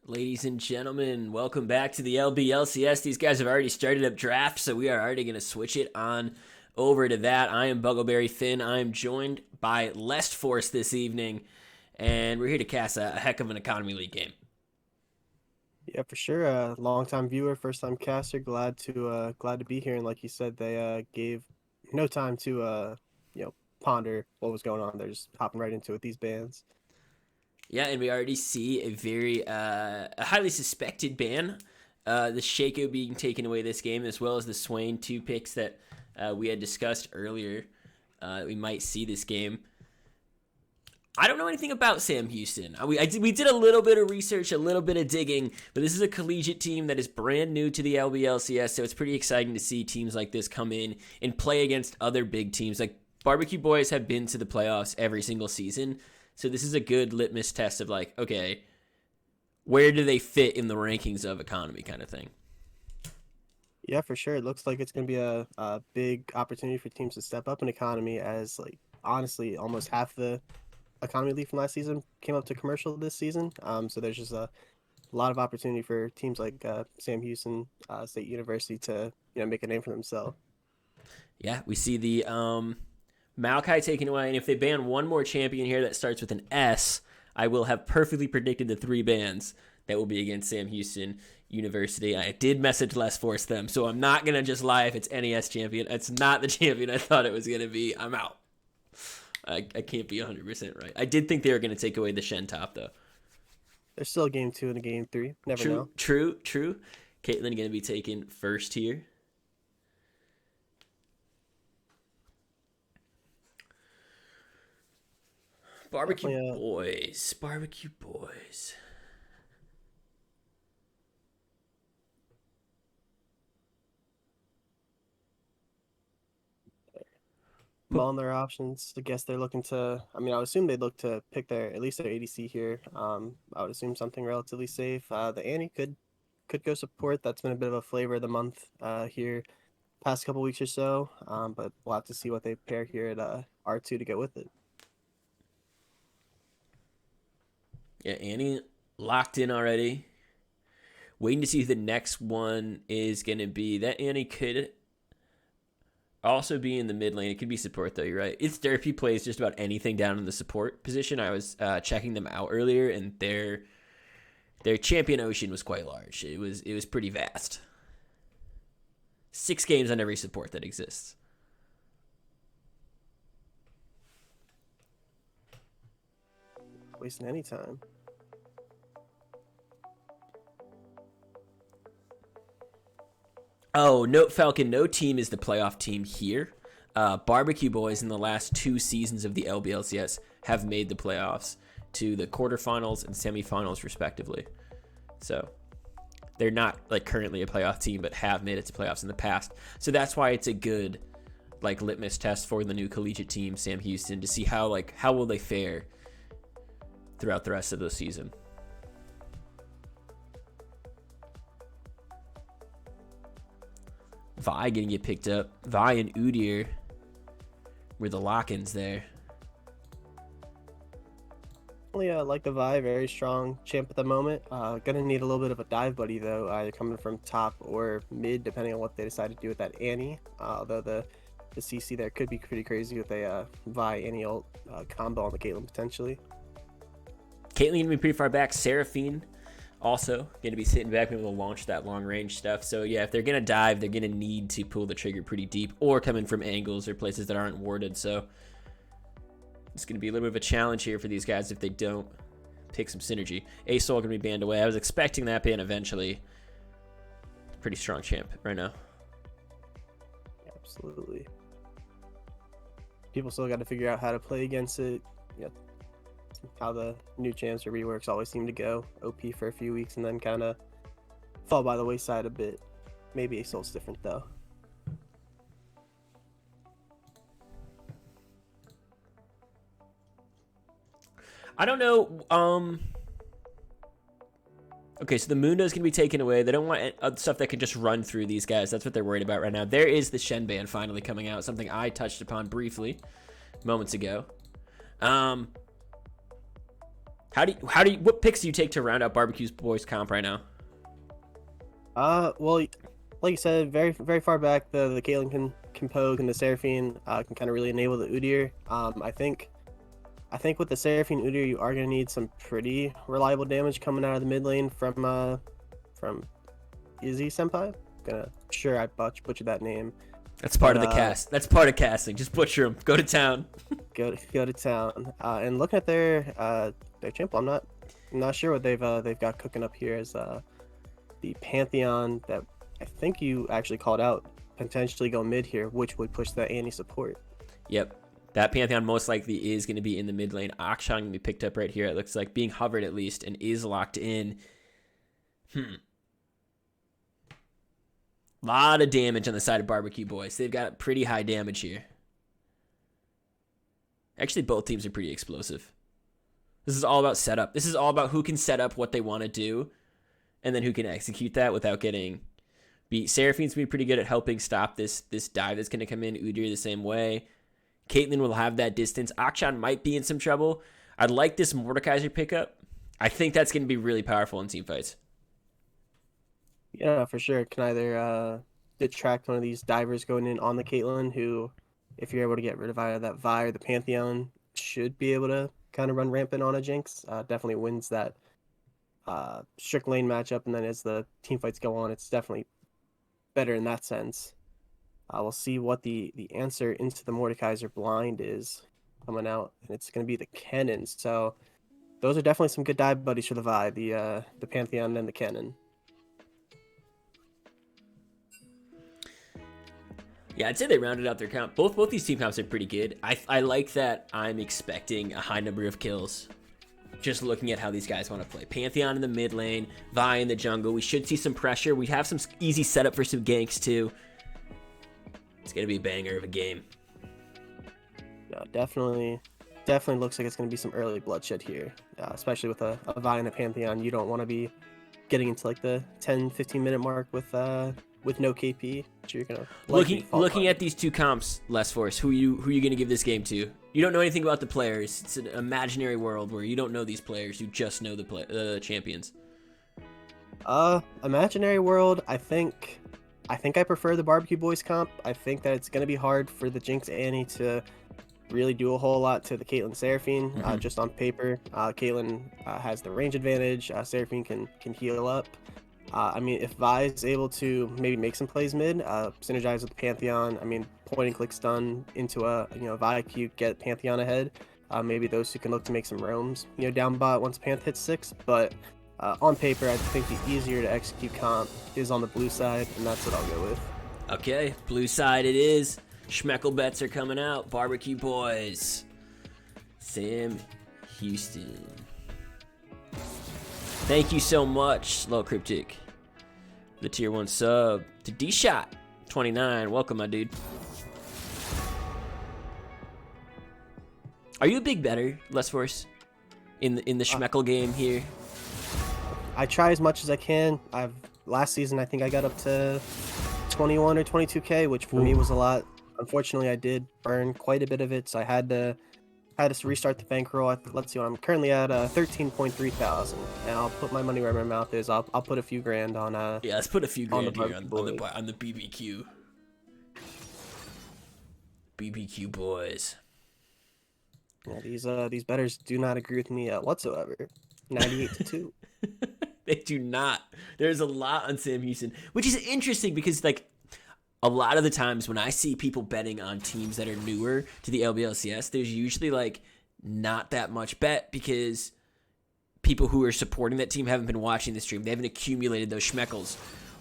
Ladies and gentlemen, welcome back to the LBLCS. These guys have already started up draft, so we are already going to switch it on over to that. I am Buggleberry Finn. I am joined by Lest Force this evening, and we're here to cast a heck of an Economy League game. Yeah, for sure. Long time viewer, first time caster. Glad to be here. And like you said, they gave no time to ponder what was going on. They're just hopping right into it. These bands. Yeah, and we already see a highly suspected ban. The Shaco being taken away this game, as well as the Swain 2 picks that we had discussed earlier. We might see this game. I don't know anything about Sam Houston. We did a little bit of research, a little bit of digging, but this is a collegiate team that is brand new to the LBLCS, so it's pretty exciting to see teams like this come in and play against other big teams. Like Barbecue Boys have been to the playoffs every single season, so this is a good litmus test of like, okay, where do they fit in the rankings of economy kind of thing. Yeah, for sure. It looks like it's going to be a big opportunity for teams to step up in economy as like honestly almost half the economy league from last season came up to commercial this season. So there's just a lot of opportunity for teams like Sam Houston State University to make a name for themselves. Yeah, we see the Maokai taken away, and if they ban one more champion here that starts with an S, I will have perfectly predicted the 3 bans that will be against Sam Houston University. I did message Less Force them, so I'm not going to just lie if it's NES champion. It's not the champion I thought it was going to be. I'm out. I can't be 100% right. I did think they were going to take away the Shen top, though. There's still a game two and a game three. Never True, know. true, true. Caitlyn going to be taken first here. Barbecue Definitely Boys. Barbecue Boys. mulling their options. I guess they're looking to. I mean, I would assume they'd look to pick their at least their ADC here. I would assume something relatively safe. The Annie could go support. That's been a bit of a flavor of the month here past couple weeks or so. But we'll have to see what they pair here at R2 to go with it. Yeah, Annie locked in already. Waiting to see who the next one is going to be. That Annie could also be in the mid lane. It could be support, though. You're right. It's Derpy plays just about anything down in the support position. I was checking them out earlier, and their champion ocean was quite large. It was pretty vast. 6 games on every support that exists. Wasting any time. Oh, no, Falcon, no team is the playoff team here. Barbecue Boys in the last 2 seasons of the LBLCS have made the playoffs to the quarterfinals and semifinals, respectively. So they're not like currently a playoff team, but have made it to playoffs in the past. So that's why it's a good like litmus test for the new collegiate team, Sam Houston, to see how will they fare throughout the rest of the season. Vi getting get picked up. Vi and Udyr were the lock-ins there. Well, yeah, like the Vi, very strong champ at the moment. Gonna need a little bit of a dive buddy though, either coming from top or mid, depending on what they decide to do with that Annie. Although the CC there could be pretty crazy with a Vi Annie ult combo on the Caitlyn potentially. Caitlyn gonna be pretty far back. Seraphine also gonna be sitting back, maybe able to launch that long range stuff. So yeah, if they're gonna dive, they're gonna need to pull the trigger pretty deep or coming from angles or places that aren't warded. So it's gonna be a little bit of a challenge here for these guys if they don't pick some synergy. ASOL gonna be banned away. I was expecting that ban eventually. Pretty strong champ right now. Absolutely. People still got to figure out how to play against it. Yeah, how the new champs or reworks always seem to go. OP for a few weeks and then kind of fall by the wayside a bit. Maybe ASOL's different though. I don't know. Okay, so the Mundo's going to be taken away. They don't want stuff that can just run through these guys. That's what they're worried about right now. There is the Shen ban finally coming out, something I touched upon briefly moments ago. What picks do you take to round out Barbecue's boys comp right now? Well, like you said, very very far back, the Caitlyn can poke and the Seraphine can kind of really enable the Udyr. I think with the Seraphine Udyr, you are gonna need some pretty reliable damage coming out of the mid lane from Izzy Senpai. Sure I butchered that name. That's part of the cast. That's part of casting. Just butcher them. Go to town. go to town. And looking at their champ, I'm not sure what they've got cooking up here as the Pantheon that I think you actually called out potentially go mid here, which would push that Annie support. Yep. That Pantheon most likely is going to be in the mid lane. Akshan going to be picked up right here. It looks like being hovered at least and is locked in. Lot of damage on the side of Barbecue Boys. They've got pretty high damage here. Actually, both teams are pretty explosive. This is all about setup. This is all about who can set up what they want to do and then who can execute that without getting beat. Seraphine's going to be pretty good at helping stop this dive that's going to come in. Udyr the same way. Caitlyn will have that distance. Akshan might be in some trouble. I'd like this Mordekaiser pickup. I think that's going to be really powerful in team fights. Yeah, for sure. Can either detract one of these divers going in on the Caitlyn, who, if you're able to get rid of either that Vi or the Pantheon, should be able to kind of run rampant on a Jinx. Definitely wins that strict lane matchup, and then as the team fights go on, it's definitely better in that sense. We'll see what the answer into the Mordekaiser blind is coming out, and it's going to be the Kennen. So those are definitely some good dive buddies for the Vi, the Pantheon and the Kennen. Yeah, I'd say they rounded out their count. Both these team comps are pretty good. I like that I'm expecting a high number of kills. Just looking at how these guys want to play. Pantheon in the mid lane, Vi in the jungle. We should see some pressure. We have some easy setup for some ganks too. It's going to be a banger of a game. No, definitely looks like it's going to be some early bloodshed here. Especially with a Vi and a Pantheon. You don't want to be getting into like the 10-15 minute mark with no KP. You're gonna looking at these two comps, LessForce, who you gonna give this game to? You don't know anything about the players. It's an imaginary world where you don't know these players. You just know the champions. Imaginary world. I think I prefer the Barbecue Boys comp. I think that it's gonna be hard for the Jinx Annie to really do a whole lot to the Caitlyn Seraphine. Just on paper, Caitlyn has the range advantage. Seraphine can heal up. I mean, if Vi is able to maybe make some plays mid, synergize with Pantheon, I mean, point and click stun into a Vi Q, get Pantheon ahead. Maybe those two can look to make some roams, down bot once Panth hits 6. But on paper, I think the easier to execute comp is on the blue side, and that's what I'll go with. Okay, blue side it is. Schmeckle bets are coming out. Barbecue Boys. Sam Houston. Thank you so much, Slow Cryptic. The tier 1 sub to D-Shot 29. Welcome, my dude. Are you a big better, LessForce, in the Schmeckle game here? I try as much as I can. Last season I think I got up to 21 or 22k, which for me was a lot. Unfortunately, I did burn quite a bit of it, so I had to restart the bankroll. Let's see what I'm currently at, 13.3 thousand, and I'll put my money where my mouth is. I'll put a few grand on yeah, let's put a few grand here on the BBQ. BBQ Boys. Yeah, these bettors do not agree with me whatsoever. 98-2. They do not. There's a lot on Sam Houston, which is interesting because like a lot of the times when I see people betting on teams that are newer to the LBLCS, there's usually like not that much bet because people who are supporting that team haven't been watching the stream. They haven't accumulated those schmeckles.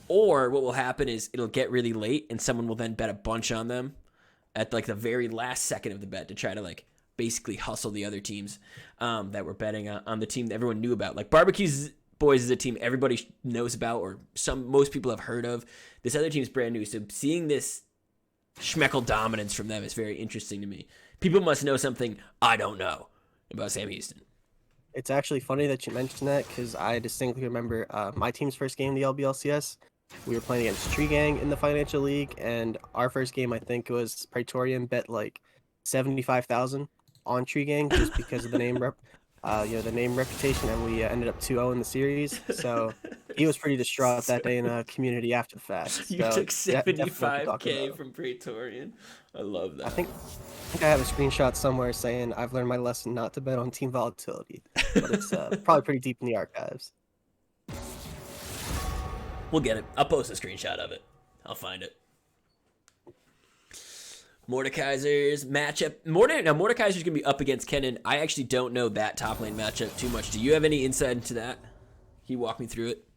Or what will happen is it'll get really late and someone will then bet a bunch on them at like the very last second of the bet to try to like basically hustle the other teams that were betting on the team that everyone knew about. Like Barbecue's Boys is a team everybody knows about or most people have heard of. This other team's brand new, so seeing this schmeckle dominance from them is very interesting to me. People must know something I don't know about Sam Houston. It's actually funny that you mentioned that because I distinctly remember my team's first game in the LBLCS. We were playing against Tree Gang in the Financial League, and our first game, I think, was Praetorian bet like 75,000 on Tree Gang just because of the name the name reputation, and we ended up 2-0 in the series. So he was pretty distraught that day in a community after the fact. You So took definitely want to talk 75K about him. from Praetorian. I love I that. think I have a screenshot somewhere saying I've learned my lesson not to bet on team volatility, but it's probably pretty deep in the archives. We'll get it. I'll post a screenshot of it. I'll find it. Mordekaiser's matchup. Mordekaiser's going to be up against Kennen. I actually don't know that top lane matchup too much. Do you have any insight into that? Can you walk me through it?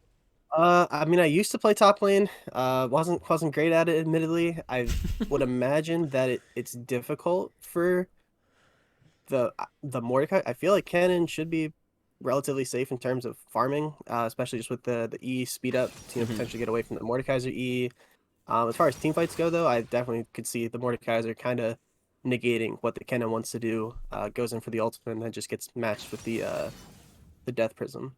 I mean, I used to play top lane. Wasn't great at it, admittedly. I would imagine that it's difficult for the Mordecai. I feel like Cannon should be relatively safe in terms of farming, especially just with the E speed up to potentially get away from the Mordekaiser E. As far as team fights go, though, I definitely could see the Mordekaiser kind of negating what the Kennen wants to do. Goes in for the ultimate and then just gets matched with the Death Prism.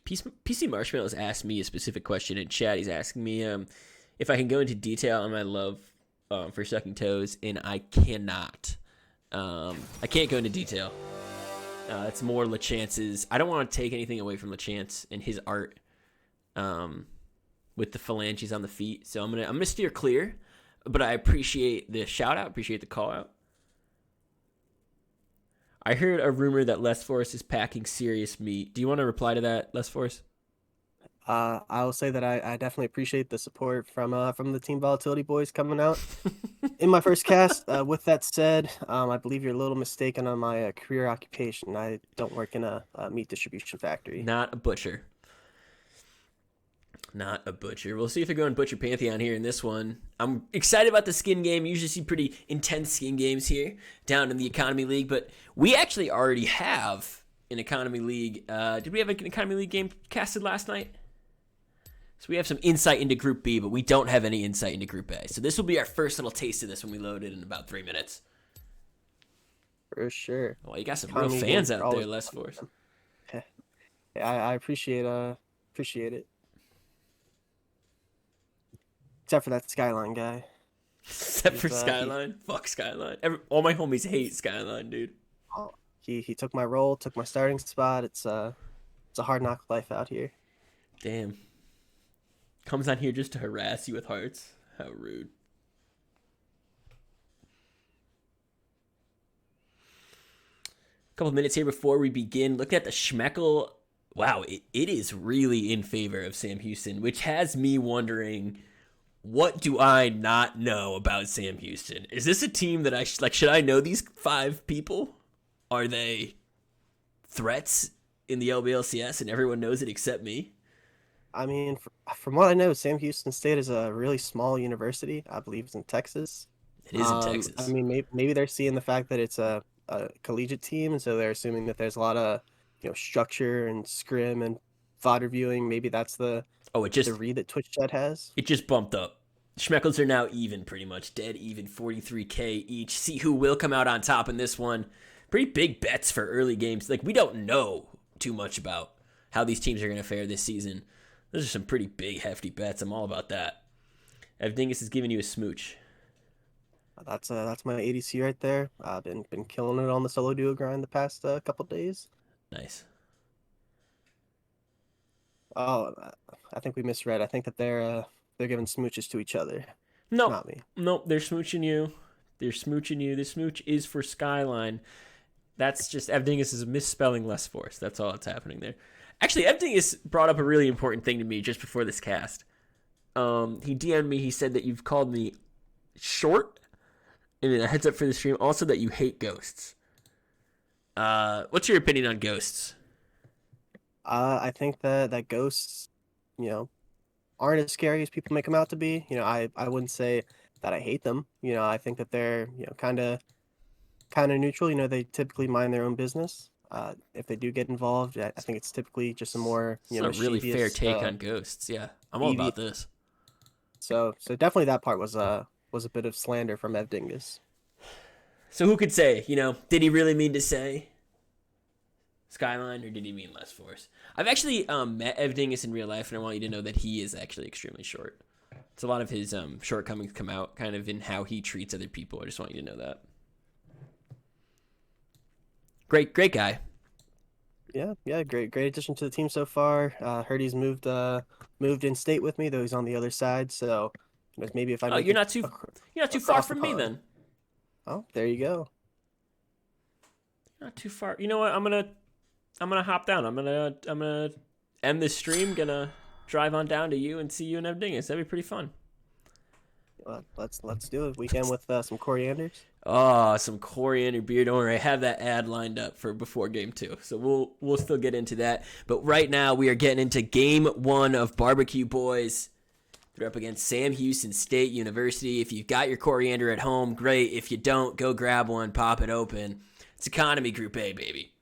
PC Marshmallows asked me a specific question in chat. He's asking me if I can go into detail on my love for Sucking Toes, and I cannot. I can't go into detail. It's more LeChance's. I don't want to take anything away from LeChance and his art with the phalanges on the feet. So I'm gonna steer clear, but I appreciate the shout out, appreciate the call out. I heard a rumor that Les Force is packing serious meat. Do you want to reply to that, Les Force? I will say that I definitely appreciate the support from the Team Volatility boys coming out in my first cast. With that said, I believe you're a little mistaken on my career occupation. I don't work in a meat distribution factory. Not a butcher. Not a butcher. We'll see if I go on Butcher Pantheon here in this one. I'm excited about the skin game. You usually see pretty intense skin games here down in the Economy League, but we actually already have an Economy League. Did we have an Economy League game casted last night? So we have some insight into Group B, but we don't have any insight into Group A. So this will be our first little taste of this when we load it in about 3 minutes. For sure. Well, you got some real fans out there, Les Force. Yeah, I appreciate it. Except for that Skyline guy. Except for Skyline? Fuck Skyline. All my homies hate Skyline, dude. Oh, he took my role, took my starting spot. It's a hard knock life out here. Damn. Comes on here just to harass you with hearts. How rude. A couple minutes here before we begin. Look at the Schmeckel. Wow, it is really in favor of Sam Houston, which has me wondering, what do I not know about Sam Houston? Is this a team that should I know these 5 people? Are they threats in the LBLCS and everyone knows it except me? I mean, from what I know, Sam Houston State is a really small university. I believe it's in Texas. It is in Texas. I mean, maybe they're seeing the fact that it's a collegiate team, and so they're assuming that there's a lot of structure and scrim and VOD reviewing. Maybe that's the read that Twitch chat has. It just bumped up. Schmeckles are now even, pretty much dead even, 43K each. See who will come out on top in this one. Pretty big bets for early games. Like, we don't know too much about how these teams are going to fare this season. Those are some pretty big, hefty bets. I'm all about that. Evdingus is giving you a smooch. That's my ADC right there. I've been killing it on the solo duo grind the past couple days. Nice. Oh, I think we misread. I think that they're giving smooches to each other. No, not me. No, they're smooching you. They're smooching you. The smooch is for Skyline. That's just Evdingus is misspelling Les Force. That's all that's happening there. Actually, Evdingus brought up a really important thing to me just before this cast. He DM'd me. He said that you've called me short, and a heads up for the stream. Also, that you hate ghosts. What's your opinion on ghosts? I think that ghosts, aren't as scary as people make them out to be. I wouldn't say that I hate them. I think that they're kind of neutral. They typically mind their own business. If they do get involved, I think it's typically just a more it's a really fair take on ghosts. Yeah, I'm all about this. So definitely that part was a bit of slander from Evdingus. So who could say? Did he really mean to say Skyline, or did he mean Les Force? I've actually met Evdingus in real life, and I want you to know that he is actually extremely short. It's a lot of his shortcomings come out kind of in how he treats other people. I just want you to know that. Great guy. Yeah, great addition to the team so far. Heard he's moved in state with me, though he's on the other side. So maybe if I Oh, make you're it not too you're not too far across the from me pond. then. Oh, there you go. Not too far. You know what? I'm gonna hop down. I'm gonna end this stream. Gonna drive on down to you and see you in Evdingus. That'd be pretty fun. Let's do it. Weekend with some corianders. Oh, some coriander beer. Don't worry, I have that ad lined up for before game 2. So we'll still get into that. But right now we are getting into game 1 of Barbecue Boys. They're up against Sam Houston State University. If you've got your coriander at home, great. If you don't, go grab one, pop it open. It's Economy Group A, baby.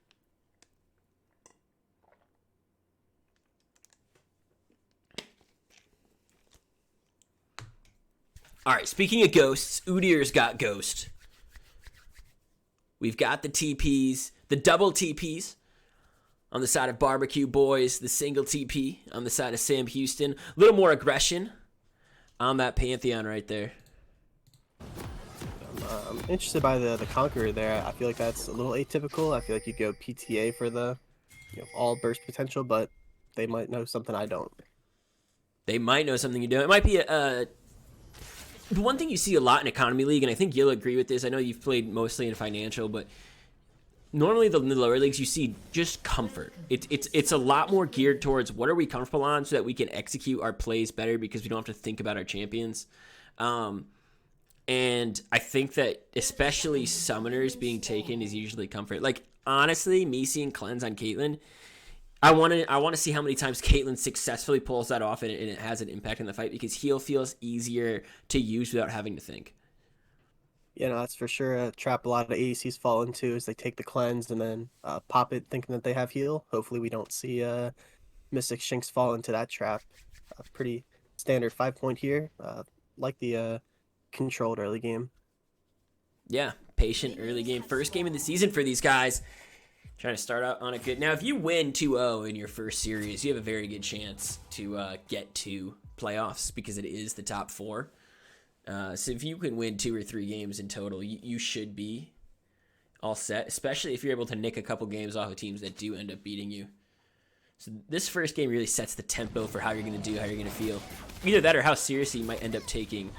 All right, speaking of ghosts, Udyr's got Ghost. We've got the TPs, the double TPs on the side of Barbecue Boys, the single TP on the side of Sam Houston. A little more aggression on that Pantheon right there. I'm interested by the Conqueror there. I feel like that's a little atypical. I feel like you go PTA for the all burst potential, but they might know something I don't. They might know something you don't. It might be the one thing you see a lot in Economy League, and I think you'll agree with this. I know you've played mostly in Financial, but normally in the lower leagues you see just comfort. It's a lot more geared towards what are we comfortable on so that we can execute our plays better because we don't have to think about our champions. And I think that especially summoners being taken is usually comfort. Like honestly, me seeing cleanse on Caitlyn, I want to see how many times Caitlyn successfully pulls that off and it has an impact in the fight because heal feels easier to use without having to think. Yeah, no, that's for sure a trap a lot of ADCs fall into is they take the cleanse and then pop it thinking that they have heal. Hopefully we don't see Mystic Shinx fall into that trap. Pretty standard 5-point here. Like the controlled early game. Yeah, patient early game. First game of the season for these guys. Trying to start out on a good... Now, if you win 2-0 in your first series, you have a very good chance to get to playoffs because it is the top 4. So if you can win 2 or 3 games in total, you should be all set, especially if you're able to nick a couple games off of teams that do end up beating you. So this first game really sets the tempo for how you're going to do, how you're going to feel. Either that or how seriously you might end up taking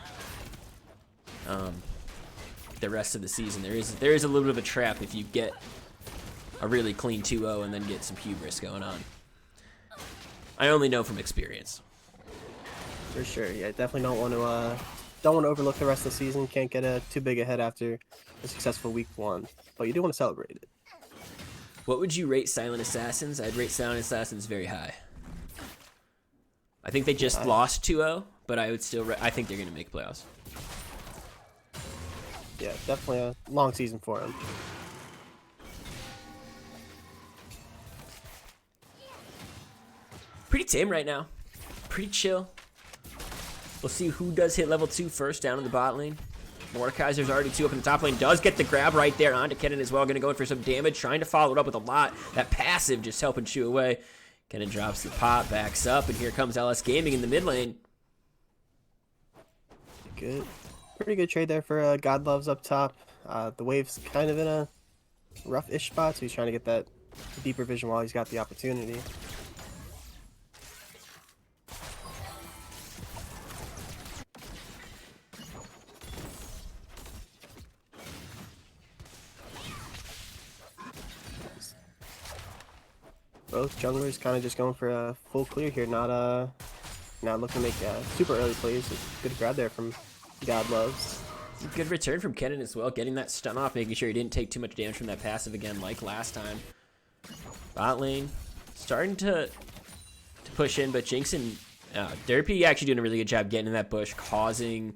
the rest of the season. There is a little bit of a trap if you get a really clean 2-0 and then get some hubris going on. I only know from experience. For sure, yeah, definitely don't want to overlook the rest of the season. Can't get too big ahead after a successful week 1, but you do want to celebrate it. What would you rate Silent Assassins? I'd rate Silent Assassins very high. I think they just lost 2-0, but I would still. I think they're going to make playoffs. Yeah, definitely a long season for them. Pretty tame right now. Pretty chill. We'll see who does hit level 2 first down in the bot lane. Mordekaiser's already 2 up in the top lane. Does get the grab right there onto Kennen as well. Going to go in for some damage. Trying to follow it up with a lot. That passive just helping chew away. Kennen drops the pot, backs up, and here comes LS Gaming in the mid lane. Good. Pretty good trade there for God Loves up top. The wave's kind of in a rough-ish spot, so he's trying to get that deeper vision while he's got the opportunity. Both junglers kind of just going for a full clear here, not looking to make super early plays. Good grab there from God Loves. Good return from Kennen as well, getting that stun off, making sure he didn't take too much damage from that passive again like last time. Bot lane starting to push in, but Jinx and Derpy actually doing a really good job getting in that bush, causing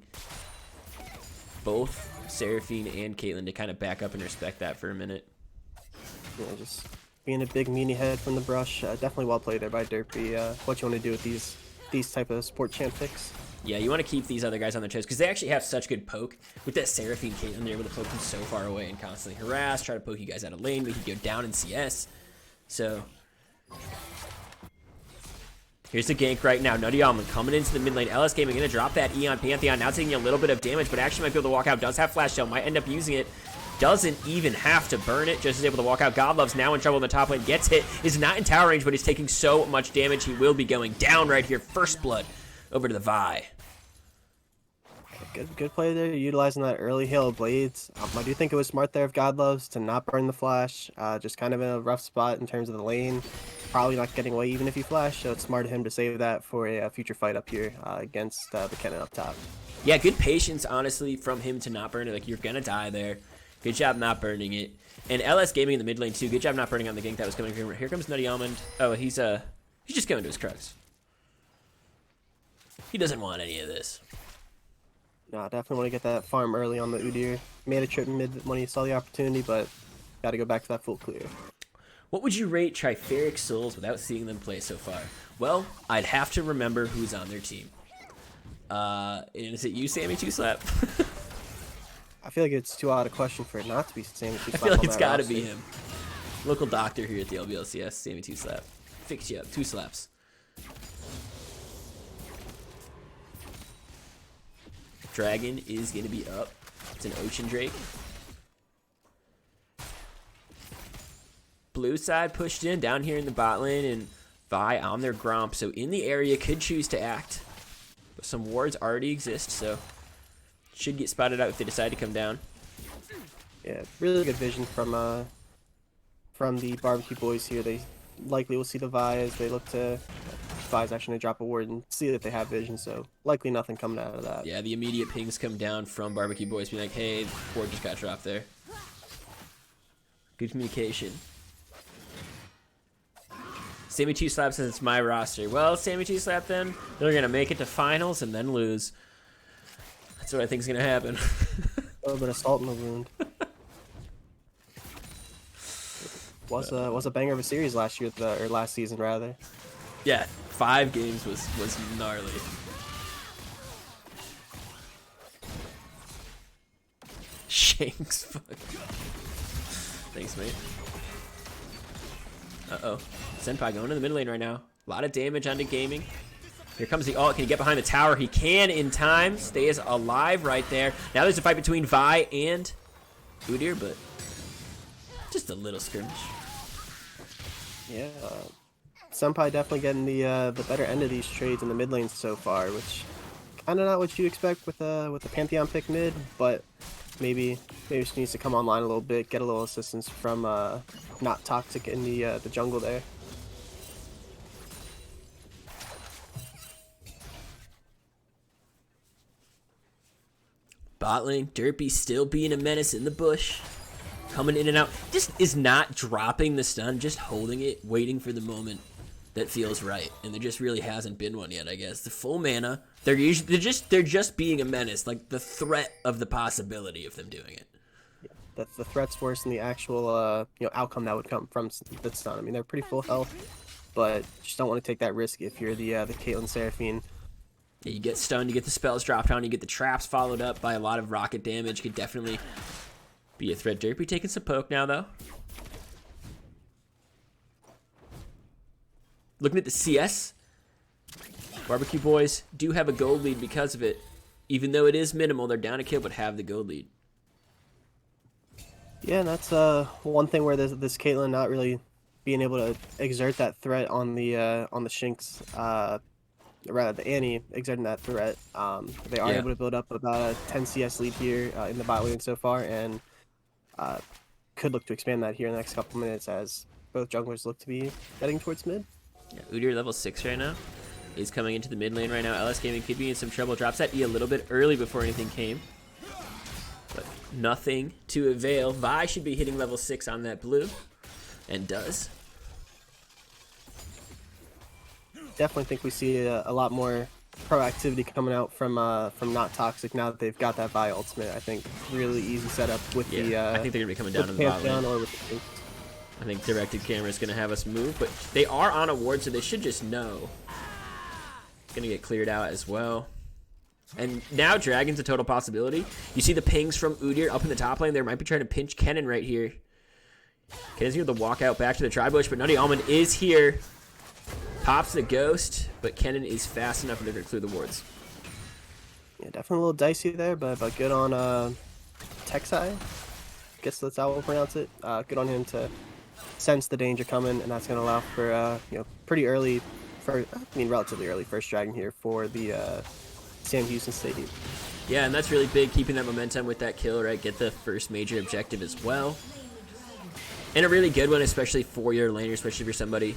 both Seraphine and Caitlyn to kind of back up and respect that for a minute. Yeah, just being a big meanie head from the brush. Definitely well played there by Derpy. What you want to do with these type of sport champ picks? Yeah, you want to keep these other guys on their toes because they actually have such good poke. With that Seraphine Caitlyn, they're able to poke them so far away and constantly harass, try to poke you guys out of lane. We can go down in CS. So here's the gank right now. Nutty Almond coming into the mid lane. LS Gaming going to drop that E on Pantheon. Now taking a little bit of damage, but actually might be able to walk out. Does have flash shell. Might end up using it. doesn't even have to burn it, just is able to walk out. Godlove's now in trouble in the top lane, gets hit, is not in tower range, but he's taking so much damage. He will be going down right here. First blood over to the Vi. Good play there, utilizing that early hail of blades. I do think it was smart there of Godloves to not burn the flash. Just kind of in a rough spot in terms of the lane. Probably not getting away even if he flashed, so it's smart of him to save that for a future fight up here against the Kennen up top. Yeah, good patience, honestly, from him to not burn it. Like, you're going to die there. Good job not burning it. And LS Gaming in the mid lane, too. Good job not burning on the gank that was coming here. Here comes Nutty Almond. Oh, he's just going to his Krugs. He doesn't want any of this. No, definitely want to get that farm early on the Udyr. Made a trip mid when he saw the opportunity, but got to go back to that full clear. What would you rate Triferic Souls without seeing them play so far? Well, I'd have to remember who's on their team. And is it you, Sammy Two Slap? I feel like it's too odd a question for it not to be Sammy Two Slap. I feel like it's got to be him. Local doctor here at the LBLCS, Sammy Two Slap. Fix you up, 2 slaps. Dragon is going to be up. It's an Ocean Drake. Blue side pushed in down here in the bot lane, and Vi on their Gromp. So in the area, could choose to act. But some wards already exist, so should get spotted out if they decide to come down. Yeah, really good vision from the Barbecue Boys here. They likely will see the Vi as they look to Vi's actually going to drop a ward and see that they have vision, so likely nothing coming out of that. Yeah, the immediate pings come down from Barbecue Boys being like, hey, ward just got dropped there. Good communication. Sammy Two Slap says it's my roster. Well, Sammy Two Slap then, they're going to make it to finals and then lose. That's what I think is going to happen. A little bit of salt in the wound. Was a banger of a series last year, or last season rather. Yeah, 5 games was gnarly. Shanks, fuck. Thanks, mate. Uh-oh. Senpai going to the mid lane right now. A lot of damage onto Gaming. Here comes the ult. Can he get behind the tower? He can in time. Stays alive right there. Now there's a fight between Vi and Udyr, but just a little skirmish. Yeah, Senpai definitely getting the better end of these trades in the mid lane so far, which kind of not what you expect with the Pantheon pick mid, but maybe just needs to come online a little bit, get a little assistance from Not Toxic in the jungle there. Bot lane, Derpy still being a menace in the bush. Coming in and out. Just is not dropping the stun, just holding it, waiting for the moment that feels right. And there just really hasn't been one yet, I guess. The full mana, they're just being a menace, like the threat of the possibility of them doing it. Yeah, the threat's worse than the actual outcome that would come from the stun. I mean, they're pretty full health, but just don't want to take that risk if you're the Caitlyn Seraphine. Yeah, you get stunned, you get the spells dropped on, you get the traps followed up by a lot of rocket damage. Could definitely be a threat. Derpy taking some poke now, though. Looking at the CS, Barbecue Boys do have a gold lead because of it. Even though it is minimal, they're down a kill, but have the gold lead. Yeah, and that's one thing where this Caitlyn not really being able to exert that threat on the Shinx, rather the Annie exerting that threat. They are able to build up about a 10 CS lead here in the bot lane so far, and could look to expand that here in the next couple minutes as both junglers look to be heading towards mid. Yeah, Udyr level 6 right now. He's coming into the mid lane right now. LS Gaming could be in some trouble. Drops that E a little bit early before anything came. But nothing to avail. Vi should be hitting level 6 on that blue. And does. Definitely think we see a lot more proactivity coming out from Not Toxic now that they've got that Vi ultimate. I think really easy setup with the I think they're gonna be coming down to the bot lane. Or with the I think directed camera is gonna have us move, but they are on a ward, so they should just know. It's gonna get cleared out as well. And now Dragon's a total possibility. You see the pings from Udyr up in the top lane. They might be trying to pinch Kennen right here. Kennen's here to walk out back to the tri-bush, but Nutty Almond is here. Pops the ghost, but Kennen is fast enough and they're going to clear the wards. Yeah, definitely a little dicey there, but good on tech side. guess that's how we'll pronounce it. Good on him to sense the danger coming, and that's going to allow for pretty early, relatively early first dragon here for the Sam Houston State. Yeah, and that's really big, keeping that momentum with that kill, right? Get the first major objective as well. And a really good one, especially for your laner, especially if you're somebody,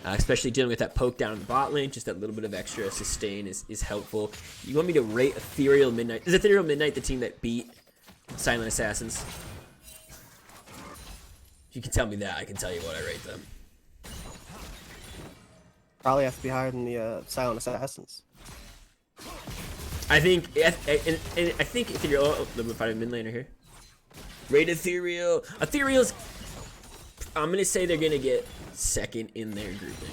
especially dealing with that poke down in the bot lane. Just that little bit of extra sustain is helpful. You want me to rate Ethereal Midnight? Is Ethereal Midnight the team that beat Silent Assassins? If you can tell me that, I can tell you what I rate them. Probably have to be higher than the Silent Assassins. I think Ethereal. Oh, let me find a mid laner here. Rate Ethereal. Ethereal's. I'm gonna say they're gonna get second in their grouping.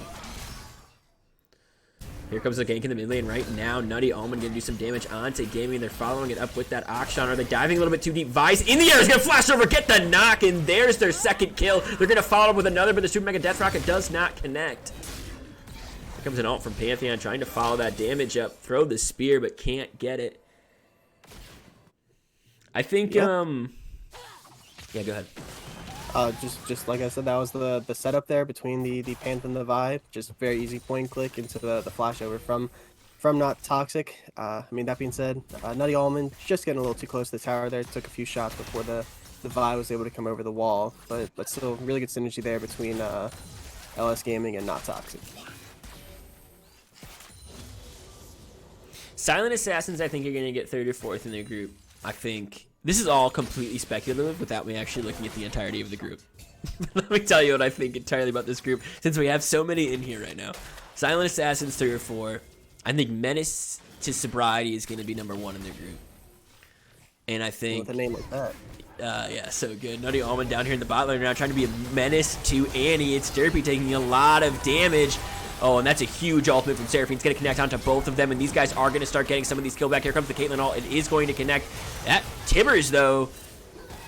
Here comes the gank in the mid lane right now. Nutty Almond gonna do some damage onto Gaming. They're following it up with that Akshan. Are they diving a little bit too deep? Vice in the air is gonna flash over, get the knock, and there's their second kill. They're gonna follow up with another, but the Super Mega Death Rocket does not connect. Here comes an ult from Pantheon trying to follow that damage up. Throw the spear, but can't get it. I think, yeah, go ahead. Just like I said, that was the setup there between the Panth and the Vi. Just very easy point and click into the flash over from Not Toxic. I mean, that being said, Nutty Almond just getting a little too close to the tower there. Took a few shots before the Vi was able to come over the wall. But still, really good synergy there between LS Gaming and Not Toxic. Silent Assassins, I think, are going to get third or fourth in their group. I think this is all completely speculative without me actually looking at the entirety of the group. Let me tell you what I think entirely about this group, since we have so many in here right now. Silent Assassins 3 or 4. I think Menace to Sobriety is going to be number 1 in their group. And I think... With a name like that. Yeah, so good. Nutty Almond down here in the bot lane now, trying to be a menace to Annie. It's Derpy taking a lot of damage. Oh, and that's a huge ultimate from Seraphine. It's going to connect onto both of them, and these guys are going to start getting some of these kill back. Here comes the Caitlyn ult. It is going to connect. That Tibbers, though,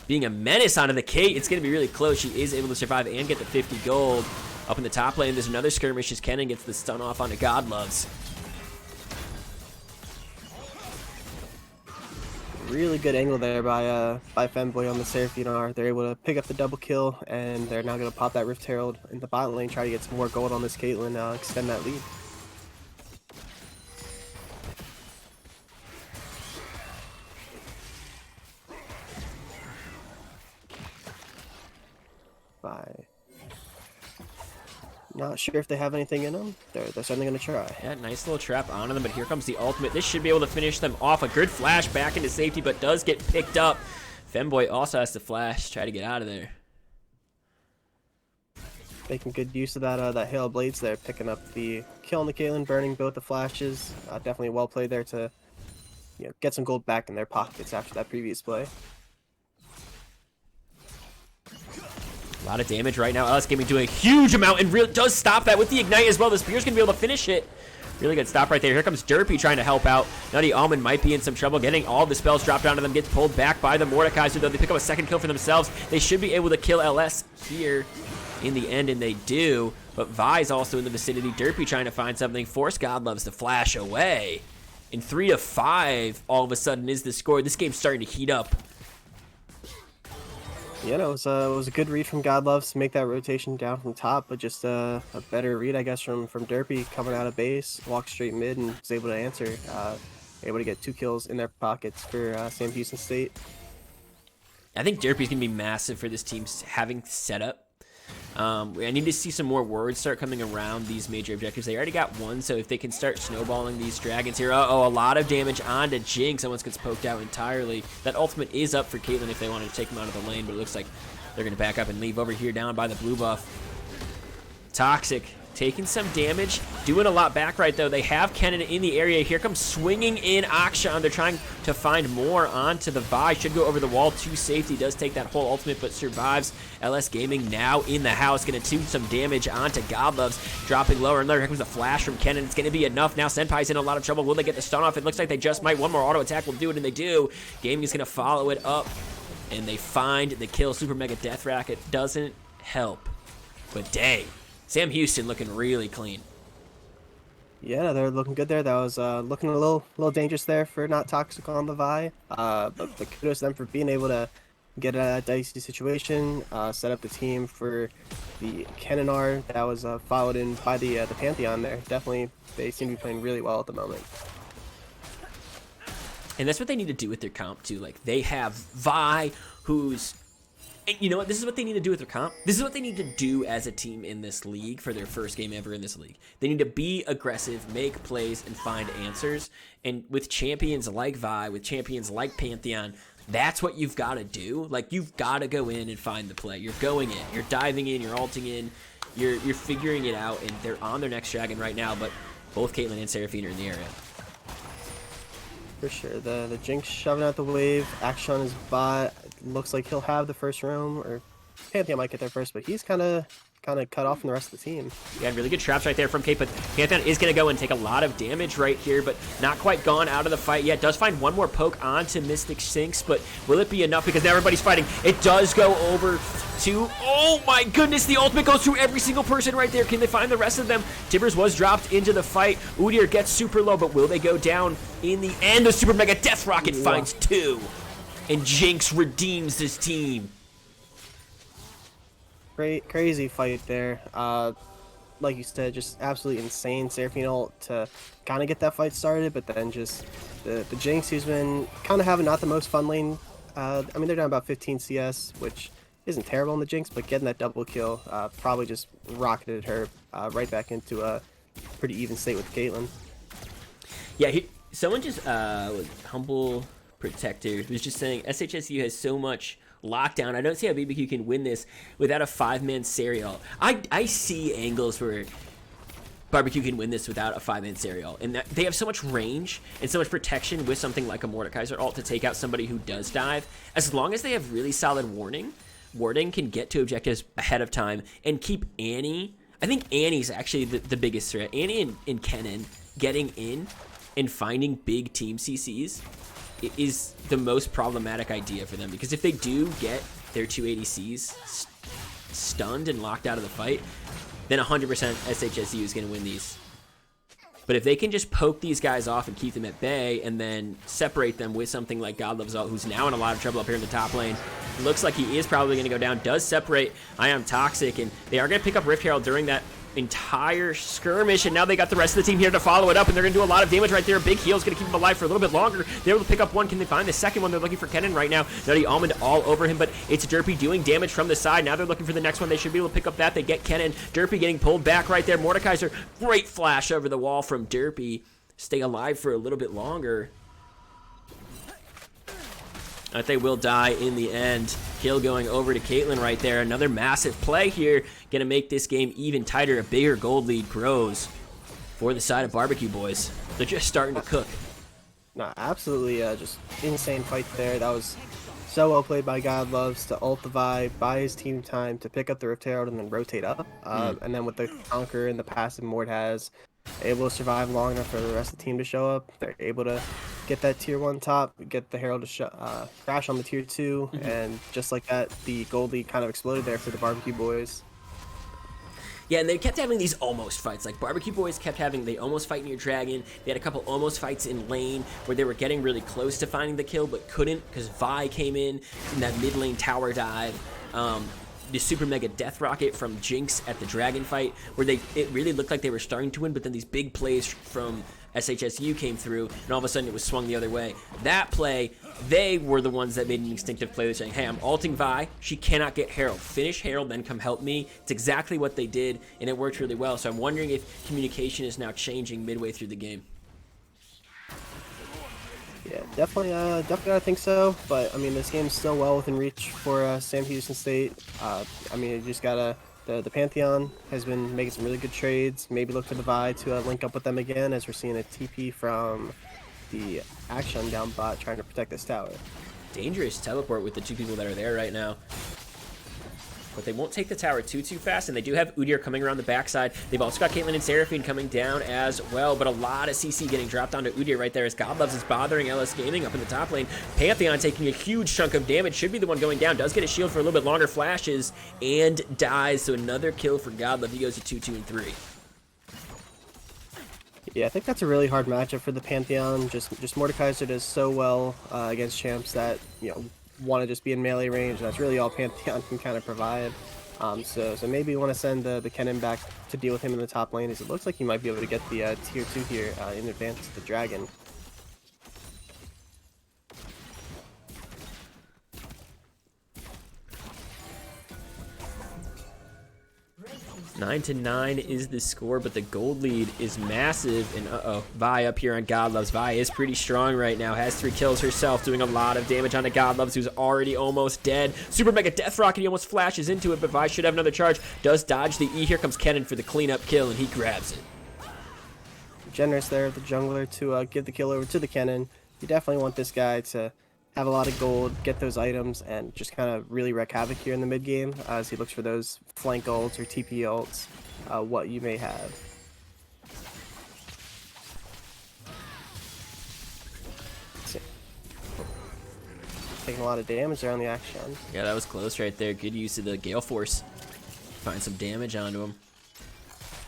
being a menace onto the Kate, it's going to be really close. She is able to survive and get the 50 gold. Up in the top lane, there's another skirmish as Kennen gets the stun off onto Godloves. Really good angle there by Femboy on the Seraphine R. They're able to pick up the double kill, and they're now going to pop that Rift Herald in the bot lane, try to get some more gold on this Caitlyn, extend that lead. Not sure if they have anything in them. They're certainly going to try. Yeah, nice little trap onto them, but here comes the ultimate. This should be able to finish them off. A good flash back into safety, but does get picked up. Femboy also has to flash, try to get out of there. Making good use of that Hail Blades there, picking up the kill on the Caitlyn, burning both the flashes. Definitely well played there to get some gold back in their pockets after that previous play. A lot of damage right now. LS Gaming doing a huge amount and does stop that with the Ignite as well. The Spear's going to be able to finish it. Really good stop right there. Here comes Derpy trying to help out. Nutty Almond might be in some trouble. Getting all the spells dropped onto them. Gets pulled back by the Mordekaiser, though. They pick up a second kill for themselves. They should be able to kill LS here in the end, and they do. But Vi's also in the vicinity. Derpy trying to find something. Force Godloves to flash away. And 3-5 all of a sudden is the score. This game's starting to heat up. Yeah, no, it was a good read from Godloves to make that rotation down from top, but just a better read, I guess, from Derpy coming out of base, walked straight mid, and was able to answer. Able to get 2 kills in their pockets for Sam Houston State. I think Derpy's going to be massive for this team having setup. I need to see some more words start coming around these major objectives. They already got one, so if they can start snowballing these dragons here. Uh-oh, a lot of damage onto Jinx. Almost gets poked out entirely. That ultimate is up for Caitlyn if they wanted to take him out of the lane, but it looks like they're going to back up and leave over here down by the blue buff. Toxic taking some damage, doing a lot back right, though. They have Kennen in the area. Here comes swinging in Akshan. They're trying to find more onto the Vi. Should go over the wall to safety. Does take that whole ultimate, but survives. LS Gaming now in the house. Going to do some damage onto Godloves. Dropping lower. And here comes a flash from Kennen. It's going to be enough. Now Senpai's in a lot of trouble. Will they get the stun off? It looks like they just might. One more auto attack will do it, and they do. Gaming is going to follow it up, and they find the kill. Super Mega Death Racket doesn't help. But dang. Sam Houston looking really clean. Yeah, they're looking good there. That was looking a little dangerous there for Not Toxic on the Vi. But kudos to them for being able to get a dicey situation, set up the team for the Kennar that was followed in by the Pantheon there. Definitely, they seem to be playing really well at the moment. And that's what they need to do with their comp too. Like they have Vi, who's, and you know what? This is what they need to do with their comp. This is what they need to do as a team in this league for their first game ever in this league. They need to be aggressive, make plays, and find answers. And with champions like Vi, with champions like Pantheon, that's what you've got to do. Like you've got to go in and find the play. You're going in, you're diving in, you're ulting in, you're figuring it out. And they're on their next dragon right now. But both Caitlyn and Seraphine are in the area. For sure. The Jinx shoving out the wave. Action is bot. Looks like he'll have the first roam, or Pantheon might get there first, but he's kind of cut off from the rest of the team. Yeah, really good traps right there from Kate, but Pantheon is going to go and take a lot of damage right here, but not quite gone out of the fight yet. Does find one more poke onto Mystic Sinks, but will it be enough? Because now everybody's fighting. It does go over to, oh my goodness, the ultimate goes through every single person right there. Can they find the rest of them? Tibbers was dropped into the fight. Udyr gets super low, but will they go down in the end? The Super Mega Death Rocket finds 2, and Jinx redeems this team. Crazy fight there. Like you said, just absolutely insane Seraphine ult to kind of get that fight started, but then just the Jinx, who's been kind of having not the most fun lane. I mean, they're down about 15 CS, which isn't terrible in the Jinx, but getting that double kill probably just rocketed her right back into a pretty even state with Caitlyn. Yeah, someone just Humble Protector was just saying SHSU has so much lockdown. I don't see how BBQ can win this without a 5-man serial. I see angles where BBQ can win this without a 5-man serial, and that they have so much range and so much protection with something like a Mordekaiser ult to take out somebody who does dive. As long as they have really solid warding can get to objectives ahead of time and keep Annie. I think Annie's actually the biggest threat. Annie and Kennen getting in and finding big team CCs is the most problematic idea for them, because if they do get their 2 ADCs stunned and locked out of the fight, then 100% SHSU is going to win these. But if they can just poke these guys off and keep them at bay and then separate them with something like Godlove's ult, who's now in a lot of trouble up here in the top lane, looks like he is probably going to go down, does separate Ion Toxic, and they are going to pick up Rift Herald during that entire skirmish, and now they got the rest of the team here to follow it up, and they're gonna do a lot of damage right there. Big heal's gonna keep him alive for a little bit longer. They're able to pick up one. Can they find the second one? They're looking for Kennen right now. Nutty Almond all over him, but it's Derpy doing damage from the side. Now they're looking for the next one. They should be able to pick up that. They get Kennen. Derpy getting pulled back right there. Mordekaiser, great flash over the wall from Derpy. Stay alive for a little bit longer. But they will die in the end. Kill going over to Caitlyn right there. Another massive play here. Gonna make this game even tighter. A bigger gold lead grows for the side of BBQ Boys. They're just starting to cook. No, absolutely just insane fight there. That was so well played by Godloves to ult the Vi, buy his team time to pick up the Rift Herald and then rotate up. And then with the Conquer and the passive Mord has, able to survive long enough for the rest of the team to show up. They're able to get that tier 1 top, get the Herald to crash on the tier 2, and just like that, the gold lead kind of exploded there for the BBQ Boys. Yeah, and they kept having these almost fights. Like, BBQ Boys kept having the almost fight near Dragon. They had a couple almost fights in lane where they were getting really close to finding the kill, but couldn't because Vi came in that mid lane tower dive. The Super Mega Death Rocket from Jinx at the Dragon fight, where it really looked like they were starting to win, but then these big plays from SHSU came through, and all of a sudden it was swung the other way. That play, they were the ones that made an instinctive play saying, hey, I'm ulting Vi, she cannot get Herald. Finish Herald, then come help me. It's exactly what they did, and it worked really well. So I'm wondering if communication is now changing midway through the game. Yeah, definitely I think so. But I mean, this game's still well within reach for Sam Houston State. I mean, you just gotta. The Pantheon has been making some really good trades. Maybe look to the Vi to link up with them again, as we're seeing a TP from the Action down bot trying to protect this tower. Dangerous teleport with the 2 people that are there right now. But they won't take the tower too fast, and they do have Udyr coming around the backside. They've also got Caitlyn and Seraphine coming down as well, but a lot of CC getting dropped onto Udyr right there as Godloves is bothering LS Gaming up in the top lane. Pantheon taking a huge chunk of damage, should be the one going down, does get a shield for a little bit longer, flashes, and dies, so another kill for Godlove. He goes to 2, 2, and 3. Yeah, I think that's a really hard matchup for the Pantheon. Just Mordekaiser does so well against champs that, you know, want to just be in melee range. That's really all Pantheon can kind of provide. So maybe you want to send the Kennen back to deal with him in the top lane, as it looks like you might be able to get the tier 2 here in advance of the dragon. 9-9 is the score, but the gold lead is massive. And Vi up here on Godloves. Vi is pretty strong right now. Has 3 kills herself, doing a lot of damage onto Godloves, who's already almost dead. Super Mega Death Rocket, he almost flashes into it, but Vi should have another charge. Does dodge the E. Here comes Kennen for the cleanup kill, and he grabs it. Generous there, the jungler, to give the kill over to the Kennen. You definitely want this guy to have a lot of gold, get those items, and just kind of really wreak havoc here in the mid game as he looks for those flank ults or TP ults, what you may have. Taking a lot of damage there on the action. Yeah, that was close right there. Good use of the Gale Force. Find some damage onto him.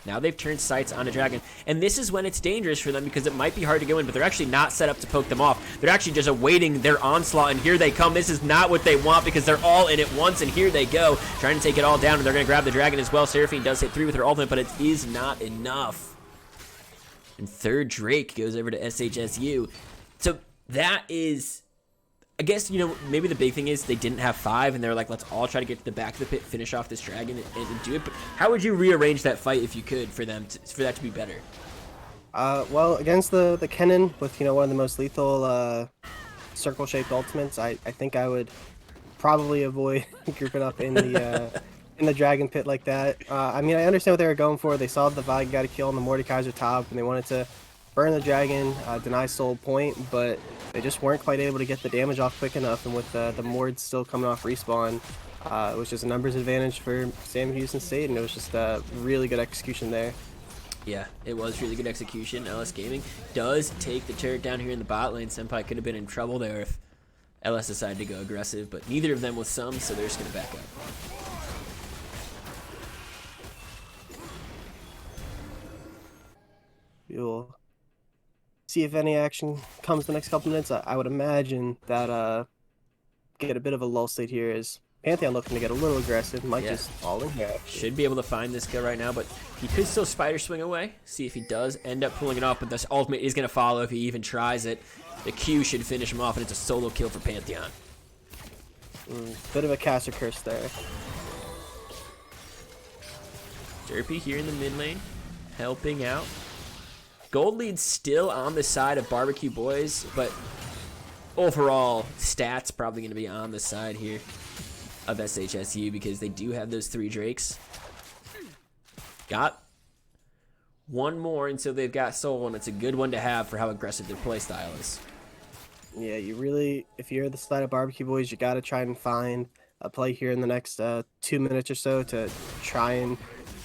Now they've turned sights on a dragon, and this is when it's dangerous for them because it might be hard to go in, but they're actually not set up to poke them off. They're actually just awaiting their onslaught, and here they come. This is not what they want because they're all in at once, and here they go, trying to take it all down, and they're going to grab the dragon as well. Seraphine does hit 3 with her ultimate, but it is not enough. And third Drake goes over to SHSU. So that is... I guess, you know, maybe the big thing is they didn't have 5, and they're like, let's all try to get to the back of the pit, finish off this dragon, and do it. But how would you rearrange that fight if you could for them for that to be better? Well, against the Kennen with, you know, one of the most lethal circle-shaped ultimates, I think I would probably avoid grouping up in the dragon pit like that. I mean, I understand what they were going for. They saw the Vi got a kill on the Mordekaiser top, and they wanted to burn the dragon, deny soul point, but they just weren't quite able to get the damage off quick enough, and with the Mords still coming off respawn, it was just a numbers advantage for Sam Houston State, and it was just a really good execution there. Yeah, it was really good execution. LS Gaming does take the turret down here in the bot lane. Senpai could have been in trouble there if LS decided to go aggressive, but neither of them with some, so they're just going to back up. You'll see if any action comes the next couple minutes. I would imagine that get a bit of a lull state here as Pantheon looking to get a little aggressive. Might just fall in here. Should be able to find this kill right now, but he could still spider swing away. See if he does end up pulling it off, but this ultimate is going to follow if he even tries it. The Q should finish him off, and it's a solo kill for Pantheon. Bit of a caster curse there. Derpy here in the mid lane, helping out. Gold lead's still on the side of Barbecue Boys, but overall, stats probably going to be on the side here of SHSU because they do have those 3 Drakes. Got one more, and so they've got Soul, and it's a good one to have for how aggressive their playstyle is. Yeah, you really, if you're the side of Barbecue Boys, you got to try and find a play here in the next 2 minutes or so to try and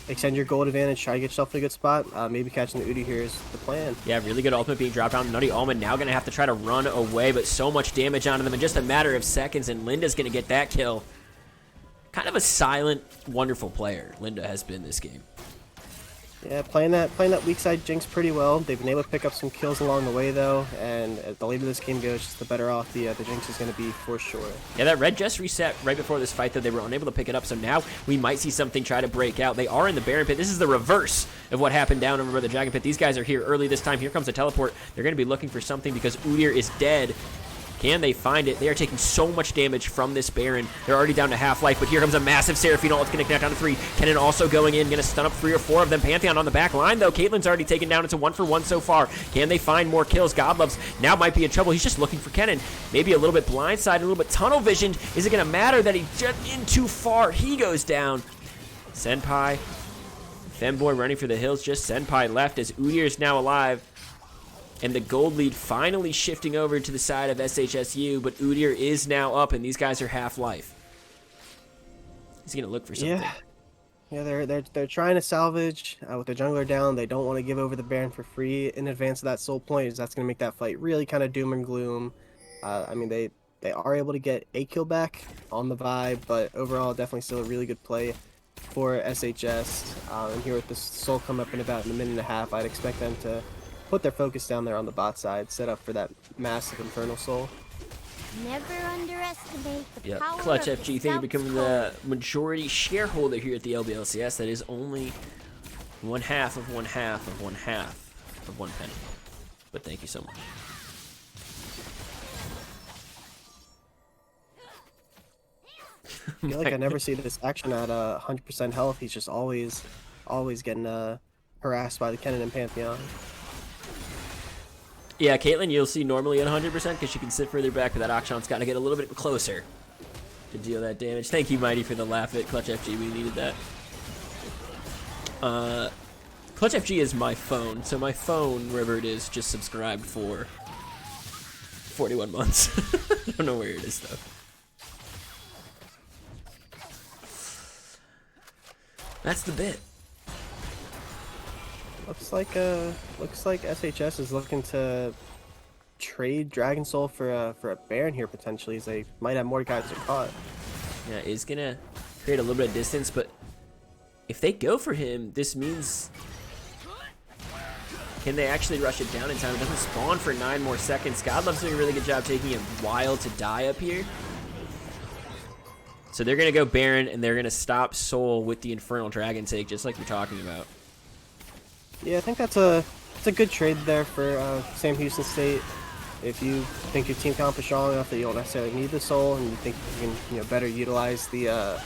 extend your gold advantage, try to get yourself in a good spot. Maybe catching the Udi here is the plan. Yeah, really good ultimate being dropped down. Nutty Almond now going to have to try to run away, but so much damage onto them in just a matter of seconds, and Linda's going to get that kill. Kind of a silent, wonderful player Linda has been this game. Yeah, playing that weak side Jinx pretty well. They've been able to pick up some kills along the way though, and the later this game goes, just the better off the Jinx is going to be for sure. Yeah, that red just reset right before this fight though. They were unable to pick it up, so now we might see something try to break out. They are in the Baron Pit. This is the reverse of what happened down over by the Dragon Pit. These guys are here early this time. Here comes a teleport. They're going to be looking for something because Udyr is dead. Can they find it? They are taking so much damage from this Baron. They're already down to half life, but here comes a massive Seraphine ult. It's going to connect down to 3. Kennen also going in, going to stun up 3 or 4 of them. Pantheon on the back line, though. Caitlyn's already taken down. It's a 1-for-1 so far. Can they find more kills? Godloves now might be in trouble. He's just looking for Kennen. Maybe a little bit blindsided, a little bit tunnel visioned. Is it going to matter that he jumped in too far? He goes down. Senpai, Femboy running for the hills. Just Senpai left as Udyr is now alive. And the gold lead finally shifting over to the side of SHSU, but Udyr is now up, and these guys are half-life. He's going to look for something. Yeah, they're trying to salvage with the jungler down. They don't want to give over the Baron for free in advance of that soul point, as that's going to make that fight really kind of doom and gloom. I mean, they are able to get a kill back on the vibe, but overall, definitely still a really good play for SHS. And here with the soul come up in about a minute and a half, I'd expect them to put their focus down there on the bot side, set up for that massive Infernal Soul. Never underestimate the Yep. power Clutch of FG, the thank you for becoming the South's majority shareholder here at the LBLCS. That is only one half of one half of one half of 1 penny. But thank you so much. I feel like I never see this action at 100% health. He's just always getting harassed by the Kennen and Pantheon. Yeah, Caitlyn, you'll see normally at 100% because she can sit further back, but that Akshan's got to get a little bit closer to deal that damage. Thank you, Mighty, for the laugh at Clutch FG. We needed that. Clutch FG is my phone, so my phone, wherever it is, just subscribed for 41 months. I don't know where it is, though. That's the bit. Looks like SHS is looking to trade Dragon Soul for a Baron here potentially, as they might have more guys to caught. Yeah, it's gonna create a little bit of distance, but if they go for him, this means, can they actually rush it down in time? It doesn't spawn for 9 more seconds. Godlove's doing a really good job taking a while to die up here. So they're gonna go Baron, and they're gonna stop Soul with the Infernal Dragon take, just like you're talking about. Yeah, I think it's a good trade there for Sam Houston State. If you think your team comp is strong enough that you don't necessarily need the Soul, and you think you can better utilize the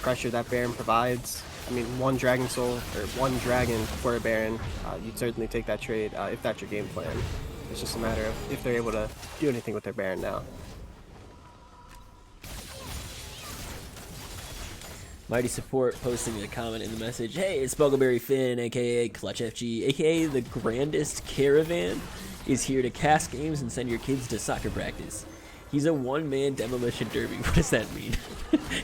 pressure that Baron provides. I mean, 1 Dragon Soul or 1 Dragon for a Baron, you'd certainly take that trade if that's your game plan. It's just a matter of if they're able to do anything with their Baron now. Mighty Support posting a comment in the message. Hey, it's Buggleberry Finn, aka Clutch FG, aka the grandest caravan, is here to cast games and send your kids to soccer practice. He's a one-man demolition derby. What does that mean?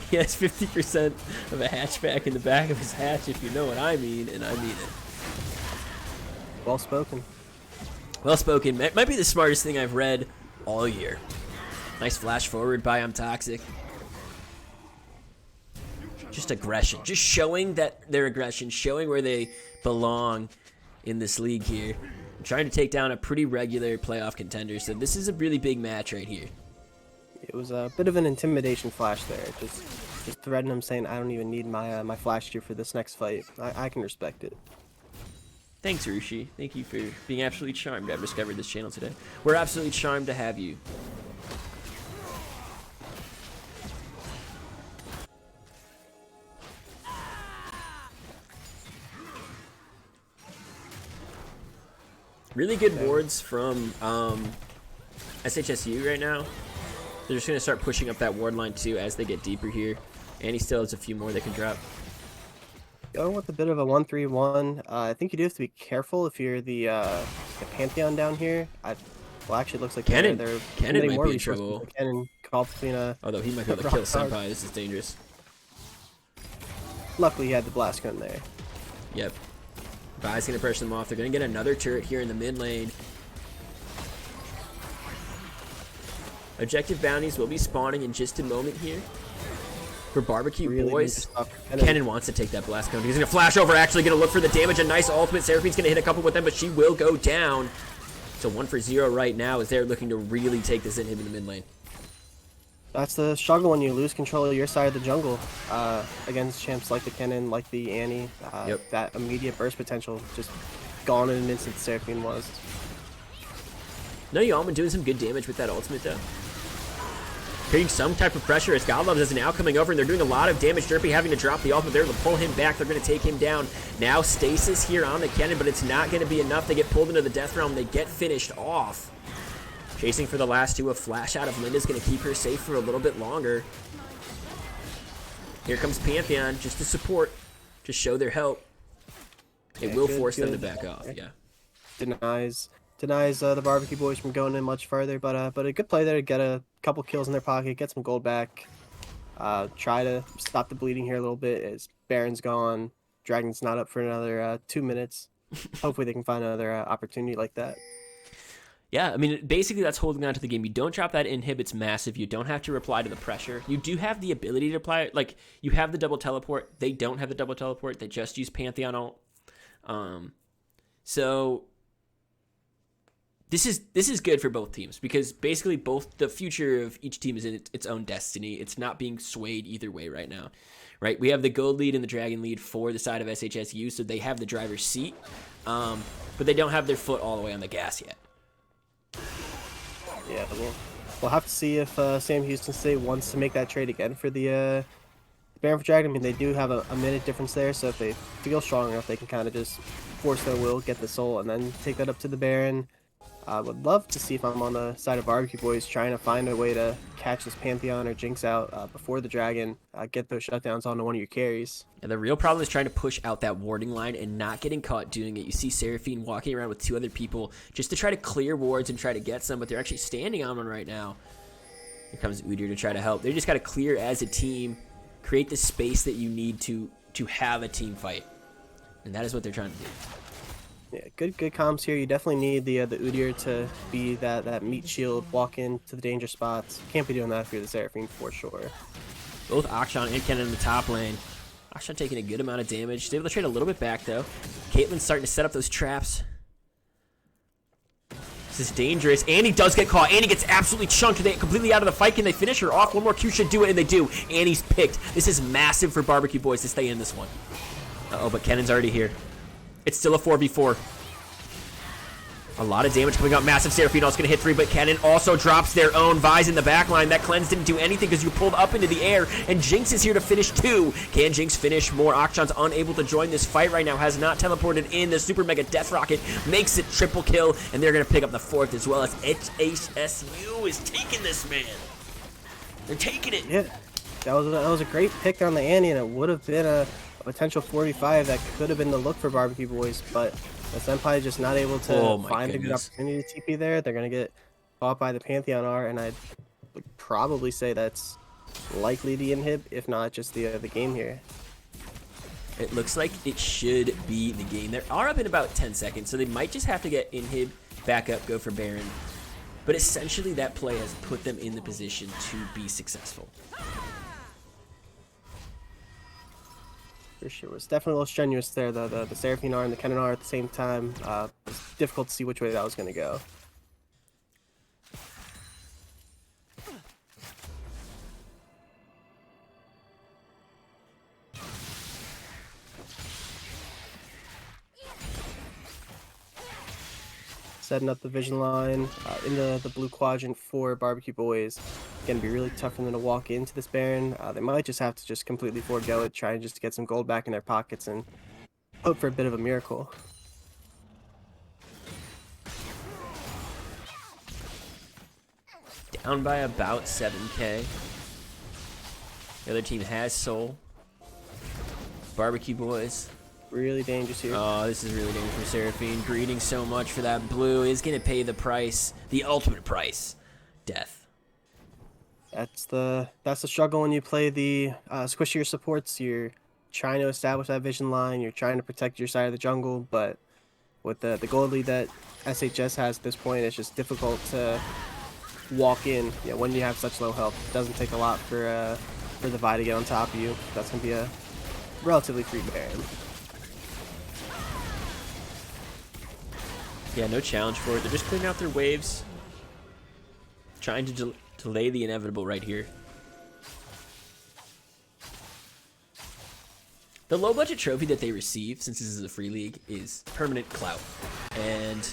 He has 50% of a hatchback in the back of his hatch, if you know what I mean, and I mean it. Well spoken. Well spoken. Might be the smartest thing I've read all year. Nice flash forward by I'm Toxic. Just aggression. Just showing that their aggression, showing where they belong in this league here. I'm trying to take down a pretty regular playoff contender, so this is a really big match right here. It was a bit of an intimidation flash there. Just threatening him, saying, "I don't even need my my flash here for this next fight." I can respect it. Thanks, Rushi. Thank you for being absolutely charmed to have discovered this channel today. We're absolutely charmed to have you. Really good wards from SHSU right now. They're just going to start pushing up that ward line too as they get deeper here. And he still has a few more they can drop. Going with a bit of a 1-3-1. I think you do have to be careful if you're the Pantheon down here. Well, actually, it looks like Kennen they're might committing more be in resources trouble. to Kennen caught between Although he might be able to kill rock hard. Senpai. This is dangerous. Luckily, he had the blast gun there. Yep. Vi's going to pressure them off. They're going to get another turret here in the mid lane. Objective bounties will be spawning in just a moment here. For Barbecue Really Boys, need to stop Kennen wants to take that blast cone. He's going to flash over, actually going to look for the damage. A nice ultimate. Seraphine's going to hit a couple with them, but she will go down. So 1-for-0 right now as they're looking to really take this in him in the mid lane. That's the struggle when you lose control of your side of the jungle against champs like the Kennen, like the Annie. Yep. That immediate burst potential just gone in an instant. Seraphine was. No, y'all been doing some good damage with that ultimate though. Creating some type of pressure as Godlove is now coming over and they're doing a lot of damage. Derpy having to drop the ultimate there to pull him back. They're going to take him down. Now stasis here on the Kennen, but it's not going to be enough. They get pulled into the death realm. They get finished off. Chasing for the last two. A flash out of Linda's going to keep her safe for a little bit longer. Here comes Pantheon just to support, to show their help. It will force them to back off, yeah. Denies the Barbecue Boys from going in much further, but a good play there to get a couple kills in their pocket, get some gold back. Try to stop the bleeding here a little bit as Baron's gone. Dragon's not up for another 2 minutes. Hopefully they can find another opportunity like that. Yeah, I mean, basically that's holding on to the game. You don't drop that inhib, it's massive. You don't have to reply to the pressure. You do have the ability to apply it. Like, you have the double teleport. They don't have the double teleport. They just use Pantheon ult. So This is good for both teams because basically both the future of each team is in its own destiny. It's not being swayed either way right now, right? We have the gold lead and the dragon lead for the side of SHSU, so they have the driver's seat, but they don't have their foot all the way on the gas yet. Yeah, we'll have to see if Sam Houston State wants to make that trade again for the Baron for Dragon. I mean, they do have a minute difference there, so if they feel strong enough, they can kind of just force their will, get the soul, and then take that up to the Baron. I would love to see if I'm on the side of Barbecue Boys trying to find a way to catch this Pantheon or Jinx out before the Dragon, get those shutdowns onto one of your carries. And the real problem is trying to push out that warding line and not getting caught doing it. You see Seraphine walking around with 2 other people just to try to clear wards and try to get some, but they're actually standing on one right now. Here comes Udyr to try to help. They just got to clear as a team, create the space that you need to have a team fight. And that is what they're trying to do. Yeah, good comms here. You definitely need the Udyr to be that meat shield, walk into the danger spots. Can't be doing that if you're the Seraphine for sure. Both Akshan and Kennen in the top lane. Akshan taking a good amount of damage. He's able to trade a little bit back though. Caitlyn's starting to set up those traps. This is dangerous. Annie does get caught. Annie gets absolutely chunked. They completely out of the fight. Can they finish her off? One more Q should do it, and they do. Annie's picked. This is massive for Barbecue Boys to stay in this one. Uh-oh, but Kennen's already here. It's still a 4v4. A lot of damage coming up. Massive Seraphine also going to hit 3, but Kennen also drops their own. Vise in the back line. That cleanse didn't do anything because you pulled up into the air, and Jinx is here to finish 2. Can Jinx finish more? Akshan's unable to join this fight right now. Has not teleported in. The Super Mega Death Rocket makes it triple kill, and they're going to pick up the 4th as well as HSU is taking this, man. They're taking it. Yeah, that was a great pick on the Annie, and it would have been a potential 45 that could have been the look for Barbecue Boys, but the Senpai just not able to find a good opportunity to TP there. They're going to get caught by the Pantheon R, and I would probably say that's likely the inhib, if not just the game here. It looks like it should be the game. They are up in about 10 seconds, so they might just have to get inhib, back up, go for Baron. But essentially that play has put them in the position to be successful. For sure. It was definitely a little strenuous there, though. The Seraphine R and the Kennen R at the same time. It's difficult to see which way that was going to go. Setting up the vision line in the blue quadrant for Barbecue Boys. Going to be really tough for them to walk into this Baron. They might just have to just completely forego it, try and just get some gold back in their pockets and hope for a bit of a miracle. Down by about 7k. The other team has soul. Barbecue Boys. Really dangerous here. Oh, this is really dangerous for Seraphine. Greeting so much for that blue. Is going to pay the price. The ultimate price. Death. That's the struggle when you play the squishier supports. You're trying to establish that vision line. You're trying to protect your side of the jungle, but with the gold lead that SHS has at this point, it's just difficult to walk in. Yeah, when you have such low health, it doesn't take a lot for the Vi to get on top of you. That's gonna be a relatively free Baron. Yeah, no challenge for it. They're just clearing out their waves. Trying to delay the inevitable right here. The low budget trophy that they receive, since this is a free league, is permanent clout. And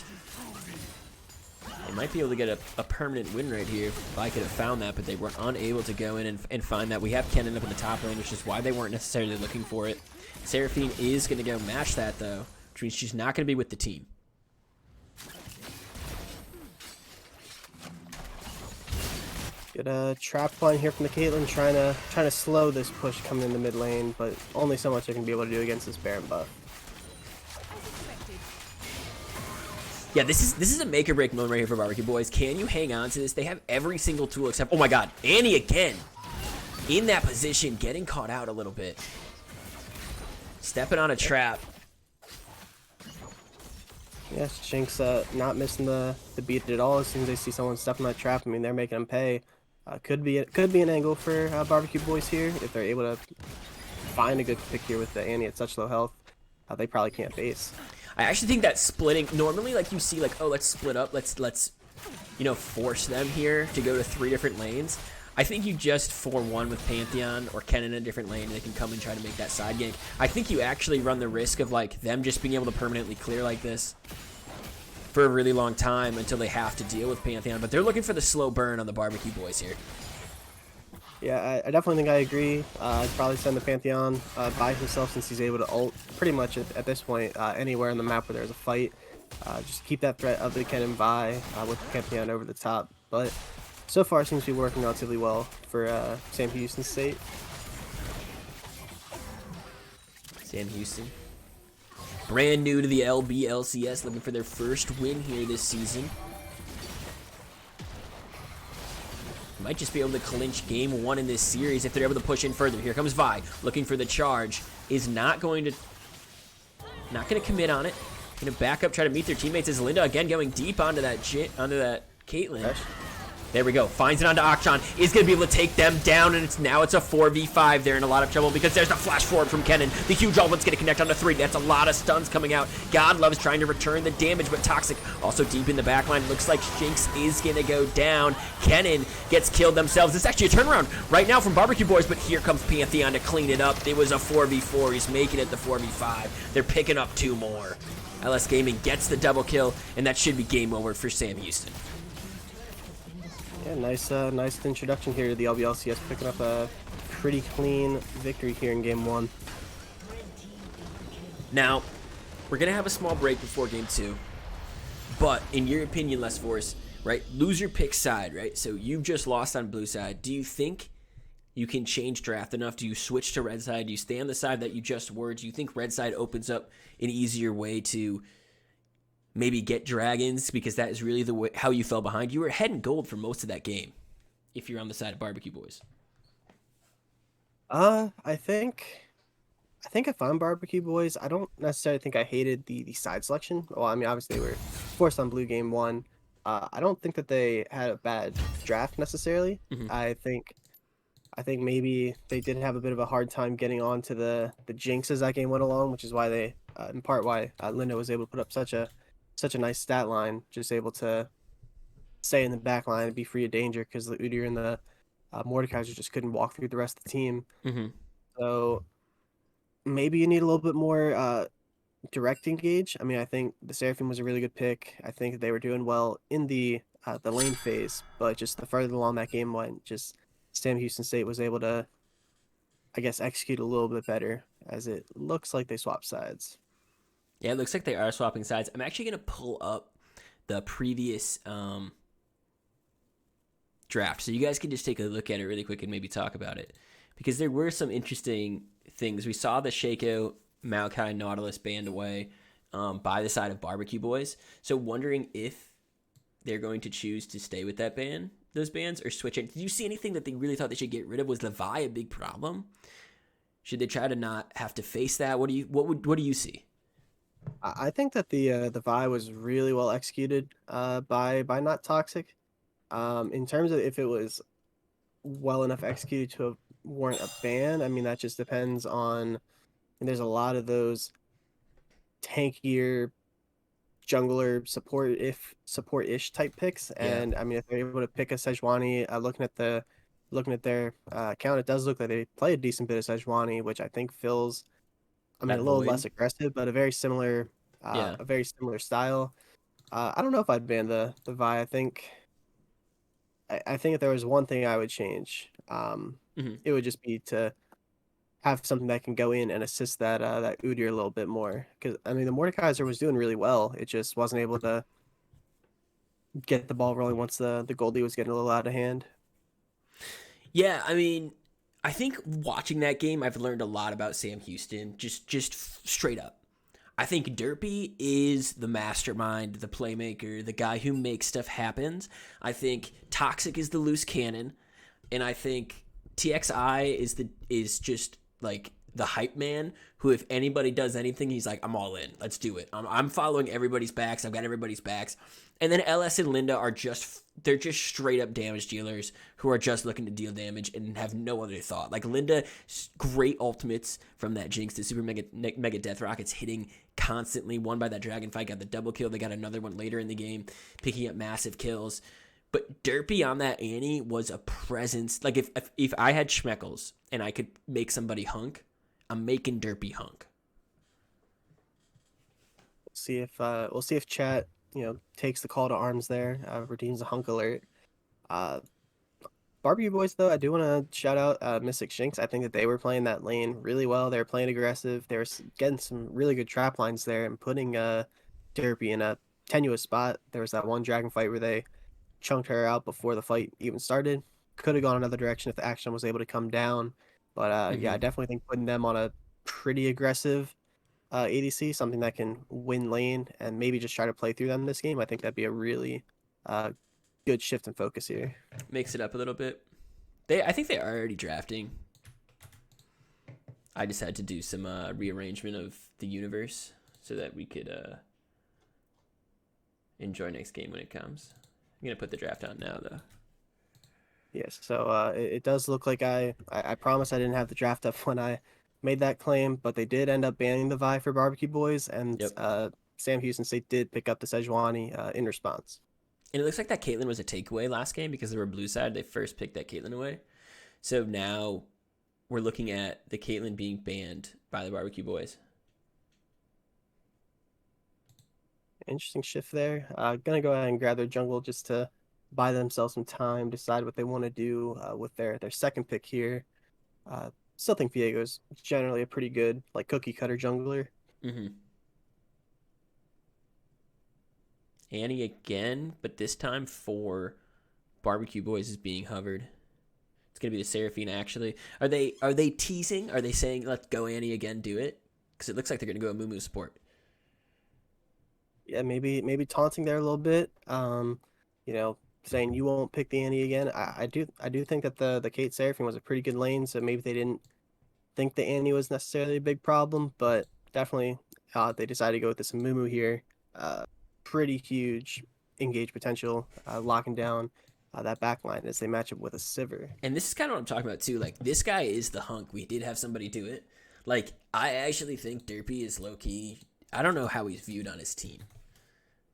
they might be able to get a permanent win right here if I could have found that, but they were unable to go in and find that. We have Kennen up in the top lane, which is why they weren't necessarily looking for it. Seraphine is going to go match that, though, which means she's not going to be with the team. Get a trap line here from the Caitlyn, trying to slow this push coming in the mid lane, but only so much they can be able to do against this Baron buff. Yeah, this is a make or break moment right here for Barbecue Boys. Can you hang on to this? They have every single tool except, oh my god, Annie again in that position, getting caught out a little bit, stepping on a trap. Yes, Jinx not missing the beat at all. As soon as they see someone step in that trap, I mean, they're making them pay. Could be an angle for Barbecue Boys here if they're able to find a good pick here with the Annie at such low health. They probably can't base. I actually think that splitting normally, like you see, like, oh, let's split up, let's force them here to go to 3 different lanes. I think you just 4-1 with Pantheon or Kennen in a different lane, and they can come and try to make that side gank. I think you actually run the risk of like them just being able to permanently clear like this for a really long time until they have to deal with Pantheon. But they're looking for the slow burn on the Barbecue Boys here. Yeah, I definitely think I agree. I'd probably send the Pantheon by himself since he's able to ult pretty much at this point anywhere on the map where there's a fight. Just keep that threat of the Kennen Vi with the Pantheon over the top. But so far, it seems to be working relatively well for Sam Houston State. Sam Houston, brand new to the LBLCS, looking for their first win here this season. Might just be able to clinch game 1 in this series if they're able to push in further. Here comes Vi, looking for the charge. Is not going to commit on it. Going to back up, try to meet their teammates as Linda again going deep onto that Caitlyn. There we go. Finds it onto Akshan. Is going to be able to take them down, and now it's a 4v5. They're in a lot of trouble because there's the flash forward from Kennen. The huge ultimate's going to connect onto 3. That's a lot of stuns coming out. Godlove's trying to return the damage, but Toxic also deep in the backline. Looks like Jinx is going to go down. Kennen gets killed themselves. It's actually a turnaround right now from Barbecue Boys, but here comes Pantheon to clean it up. It was a 4v4. He's making it the 4v5. They're picking up 2 more. LS Gaming gets the double kill, and that should be game over for Sam Houston. Yeah, nice introduction here to the LBLCS, picking up a pretty clean victory here in game 1. Now, we're going to have a small break before game 2, but in your opinion, Les Force, right, loser pick side, right? So you've just lost on blue side. Do you think you can change draft enough? Do you switch to red side? Do you stay on the side that you just were? Do you think red side opens up an easier way to maybe get dragons, because that is really the way how you fell behind? You were ahead in gold for most of that game if you're on the side of Barbecue Boys. I think if I'm Barbecue Boys, I don't necessarily think I hated the side selection. Well, I mean, obviously they were forced on blue game 1. I don't think that they had a bad draft necessarily. Mm-hmm. I think maybe they did have a bit of a hard time getting on to the Jinx as that game went along, which is why they in part why Linda was able to put up such a nice stat line, just able to stay in the back line and be free of danger because the Udyr and the Mordekaiser just couldn't walk through the rest of the team. Mm-hmm. So maybe you need a little bit more direct engage. I mean, I think the Seraphim was a really good pick. I think they were doing well in the lane phase, but just the further along that game went, just Sam Houston State was able to, I guess, execute a little bit better, as it looks like they swapped sides. Yeah, it looks like they are swapping sides. I'm actually going to pull up the previous draft, so you guys can just take a look at it really quick and maybe talk about it, because there were some interesting things. We saw the Shaco, Maokai, Nautilus banned away by the side of Barbecue Boys, so wondering if they're going to choose to stay with those bans, or switch it. Did you see anything that they really thought they should get rid of? Was the Vi a big problem? Should they try to not have to face that? What do you see? I think that the Vi was really well executed by Not Toxic. In terms of if it was well enough executed to warrant a ban, I mean, that just depends on. And there's a lot of those tankier jungler support-ish type picks, and I mean, if they're able to pick a Sejuani, looking at their account, it does look like they play a decent bit of Sejuani, which I think fills. I mean, a little less aggressive, but a very similar style. I don't know if I'd ban the Vi. I think if there was one thing I would change, it would just be to have something that can go in and assist that Udyr a little bit more. Because I mean, the Mordekaiser was doing really well. It just wasn't able to get the ball rolling once the Goldie was getting a little out of hand. Yeah, I mean, I think watching that game, I've learned a lot about Sam Houston, just straight up. I think Derpy is the mastermind, the playmaker, the guy who makes stuff happen. I think Toxic is the loose cannon, and I think TXI is just like the hype man who, if anybody does anything, he's like, I'm all in. Let's do it. I'm following everybody's backs. I've got everybody's backs. And then LS and Linda are they're just straight up damage dealers who are just looking to deal damage and have no other thought. Like Linda, great ultimates from that Jinx to Super Mega Death Rockets hitting constantly. Won by that Dragonfight, got the double kill. They got another one later in the game, picking up massive kills. But Derpy on that Annie was a presence. Like if I had Schmeckles and I could make somebody hunk, I'm making Derpy hunk. We'll see if chat takes the call to arms there, redeems the hunk alert. Barbecue Boys, though, I do want to shout out Mystic Shinx. I think that they were playing that lane really well. They were playing aggressive. They were getting some really good trap lines there and putting Derpy in a tenuous spot. There was that one dragon fight where they chunked her out before the fight even started. Could have gone another direction if the action was able to come down. But yeah, I definitely think putting them on a pretty aggressive ADC, something that can win lane and maybe just try to play through them this game, I think that'd be a really good shift in focus here. Mix it up a little bit. I think they are already drafting. I just had to do some rearrangement of the universe so that we could enjoy next game when it comes. I'm going to put the draft on now, though. Yes, so it does look like I promise I didn't have the draft up when I made that claim, but they did end up banning the Vi for Barbecue Boys, and Sam Houston State did pick up the Sejuani in response. And it looks like that Caitlyn was a takeaway last game because they were blue side. They first picked that Caitlyn away. So now we're looking at the Caitlyn being banned by the Barbecue Boys. Interesting shift there. Gonna go ahead and grab their jungle just to buy themselves some time, decide what they want to do with their second pick here. Still think Viego's generally a pretty good like cookie cutter jungler. Mm-hmm. Annie again, but this time for Barbecue Boys is being hovered. It's gonna be the Seraphine actually. Are they teasing? Are they saying let's go Annie again, do it? Because it looks like they're gonna go a Mumu support. Yeah, maybe taunting there a little bit. Saying you won't pick the Annie again. I do think that the Kate Seraphine was a pretty good lane, so maybe they didn't think the Annie was necessarily a big problem, but definitely they decided to go with this Mumu here. Pretty huge engage potential, locking down that backline as they match up with a Sivir. And this is kind of what I'm talking about too. Like this guy is the hunk. We did have somebody do it. Like I actually think Derpy is low key. I don't know how he's viewed on his team,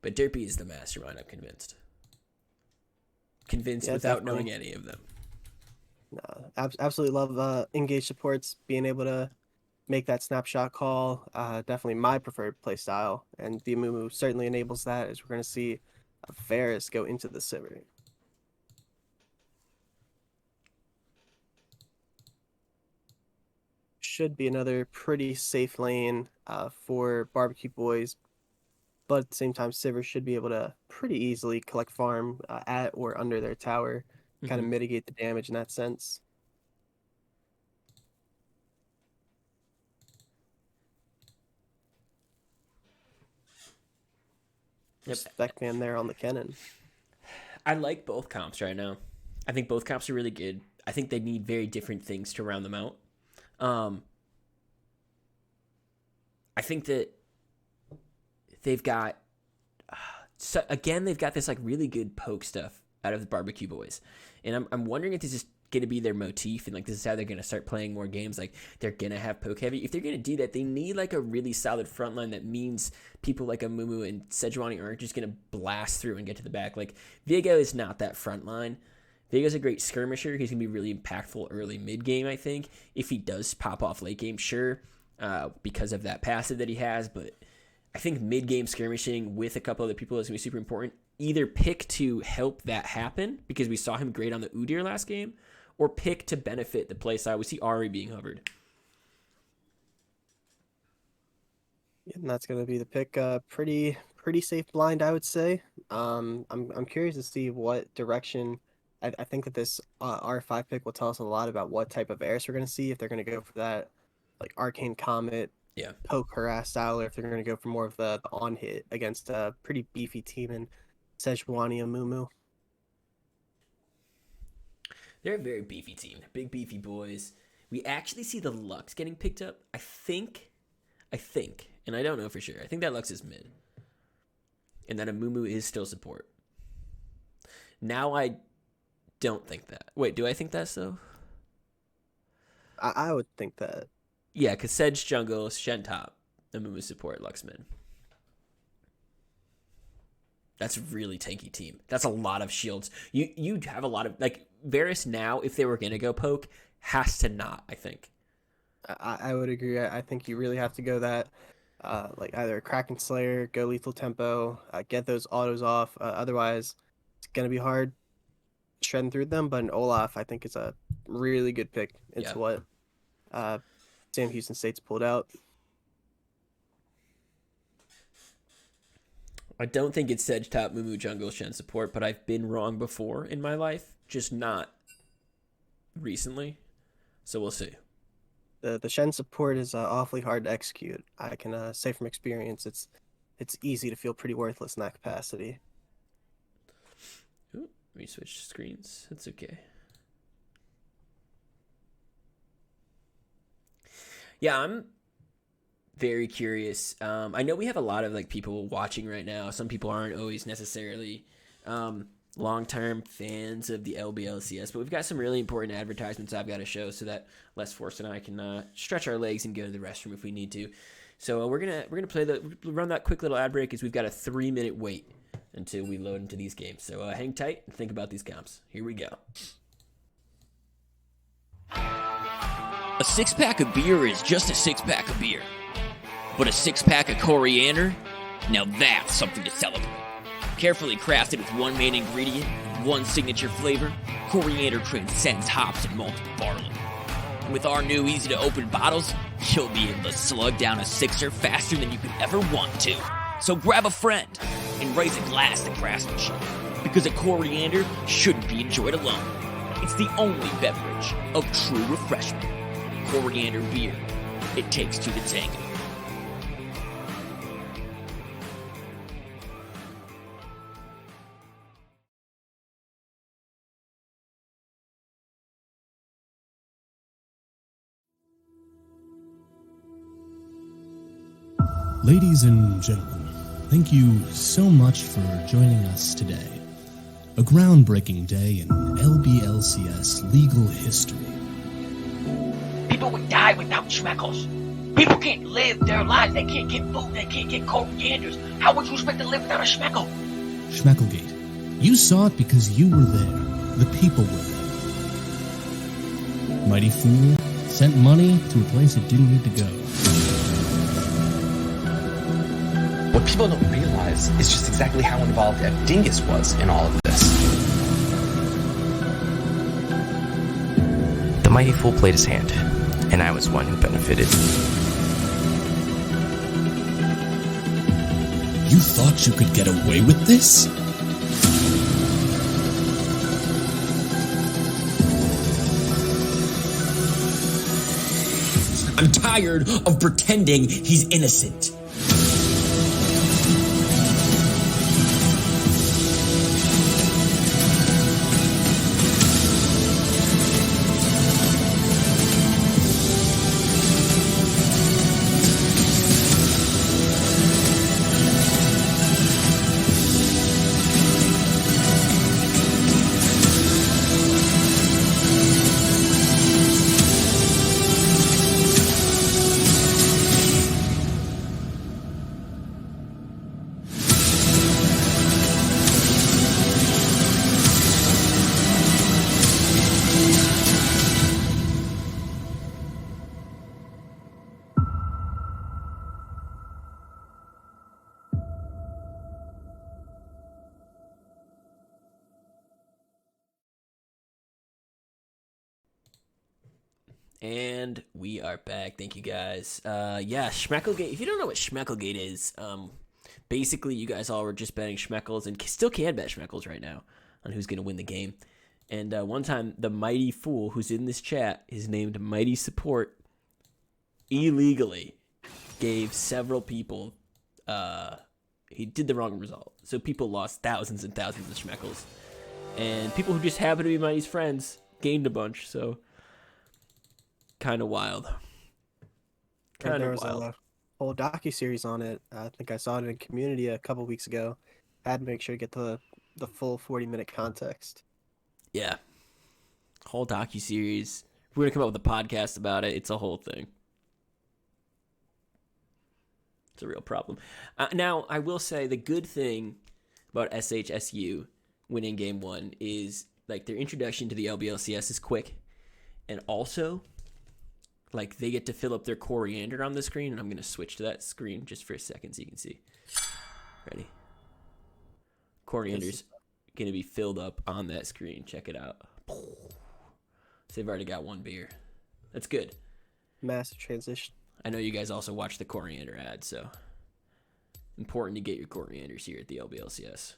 but Derpy is the mastermind. I'm convinced. Convinced without knowing any of them. No, absolutely love engage supports being able to make that snapshot call. Definitely my preferred play style, and the Amumu certainly enables that, as we're going to see Varus go into the Sivir. Should be another pretty safe lane for Barbecue Boys, but at the same time, Sivir should be able to pretty easily collect farm at or under their tower, kind of mitigate the damage in that sense. Yep. Spec man there on the Kennen. I like both comps right now. I think both comps are really good. I think they need very different things to round them out. I think that they've got they've got this like really good poke stuff out of the Barbecue Boys, and I'm wondering if this is going to be their motif, and like this is how they're going to start playing more games. Like they're going to have poke heavy. If they're going to do that, they need like a really solid front line that means people like Amumu and Sejuani aren't just going to blast through and get to the back. Like Viego is not that front line. Viego's a great skirmisher. He's going to be really impactful early mid game, I think. If he does pop off late game, sure, because of that passive that he has, but I think mid game skirmishing with a couple other people is going to be super important. Either pick to help that happen because we saw him great on the Udyr last game, or pick to benefit the play side. We see Ahri being hovered. And that's going to be the pick. Pretty safe blind, I would say. I'm curious to see what direction. I think that this R5 pick will tell us a lot about what type of Varus we're going to see. If they're going to go for that like Arcane Comet, poke harass style, or if they're going to go for more of the on hit against a pretty beefy team in Sejuani and Mumu. They're a very beefy team. They're big beefy boys. we actually see the Lux getting picked up. I think, and I don't know for sure. I think that Lux is mid, and that Amumu is still support. Now I don't think that. Wait, do I think that so? I would think that. Yeah, because Sedge jungle, Shen top, Amumu support, Lux mid. That's a really tanky team. That's a lot of shields. You have a lot of, like, Varus now, if they were going to go poke, has to not, I think. I would agree. I think you really have to go that, like either Kraken Slayer, go lethal tempo, get those autos off. Otherwise, it's going to be hard shredding through them. But in Olaf, I think it's a really good pick into what Sam Houston State's pulled out. I don't think it's Sedge top, Mumu jungle, Shen support, but I've been wrong before in my life, just not recently. So we'll see. The Shen support is awfully hard to execute. I can say from experience, it's easy to feel pretty worthless in that capacity. Ooh, let me switch screens. That's okay. Yeah, I'm very curious. I know we have a lot of like people watching right now. Some people aren't always necessarily long-term fans of the LBLCS, but we've got some really important advertisements I've got to show so that Les Force and I can stretch our legs and go to the restroom if we need to. So we're gonna run that quick little ad break as we've got a 3-minute wait until we load into these games. So hang tight and think about these comps. Here we go. A 6-pack of beer is just a 6-pack of beer. But a 6-pack of coriander? Now that's something to celebrate. Carefully crafted with one main ingredient and one signature flavor, coriander transcends hops and multiple barley. And with our new easy-to-open bottles, you'll be able to slug down a sixer faster than you could ever want to. So grab a friend and raise a glass to craftsmanship, because a coriander shouldn't be enjoyed alone. It's the only beverage of true refreshment. Coriander beer. It takes two to tango. Ladies and gentlemen, thank you so much for joining us today. A groundbreaking day in LBLCS legal history. People would die without Schmeckles. People can't live their lives. They can't get food. They can't get corianders. How would you expect to live without a Schmeckle? Schmecklegate. You saw it because you were there. The people were there. Mighty Fool sent money to a place it didn't need to go. What people don't realize is just exactly how involved Ed Dingus was in all of this. The Mighty Fool played his hand, and I was one who benefited. You thought you could get away with this? I'm tired of pretending he's innocent. And we are back. Thank you guys. Yeah, Schmecklegate. If you don't know what Schmecklegate is, basically you guys all were just betting Schmeckles and still can bet Schmeckles right now on who's going to win the game. And one time, the Mighty Fool, who's in this chat, is named Mighty Support, illegally gave several people, he did the wrong result. So people lost thousands and thousands of Schmeckles. And people who just happen to be Mighty's friends gained a bunch, so kind of wild. Kind There of was wild. a whole docu-series on it. I think I saw it in Community a couple weeks ago. Had to make sure to get the full 40-minute context. Yeah. Whole docuseries. We're gonna come up with a podcast about it. It's a whole thing. It's a real problem. Now, I will say the good thing about SHSU winning game 1 is like their introduction to the LBLCS is quick, and also like they get to fill up their coriander on the screen. And I'm gonna switch to that screen just for a second so you can see. Ready? Coriander's gonna be filled up on that screen. Check it out. So they've already got 1 beer. That's good. Massive transition. I know you guys also watch the coriander ad, so important to get your corianders here at the LBLCS.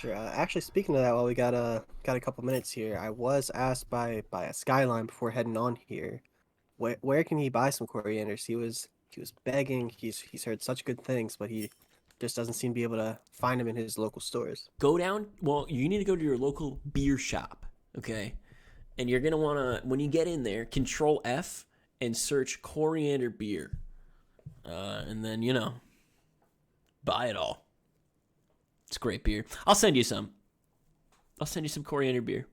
Sure. Actually, speaking of that, while we got a couple minutes here, I was asked by a Skyline before heading on here, where can he buy some corianders? He was begging. He's heard such good things, but he just doesn't seem to be able to find them in his local stores. Go down. Well, you need to go to your local beer shop, okay? And you're gonna wanna, when you get in there, Control F and search coriander beer, and then buy it all. It's great beer. I'll send you some. I'll send you some coriander beer.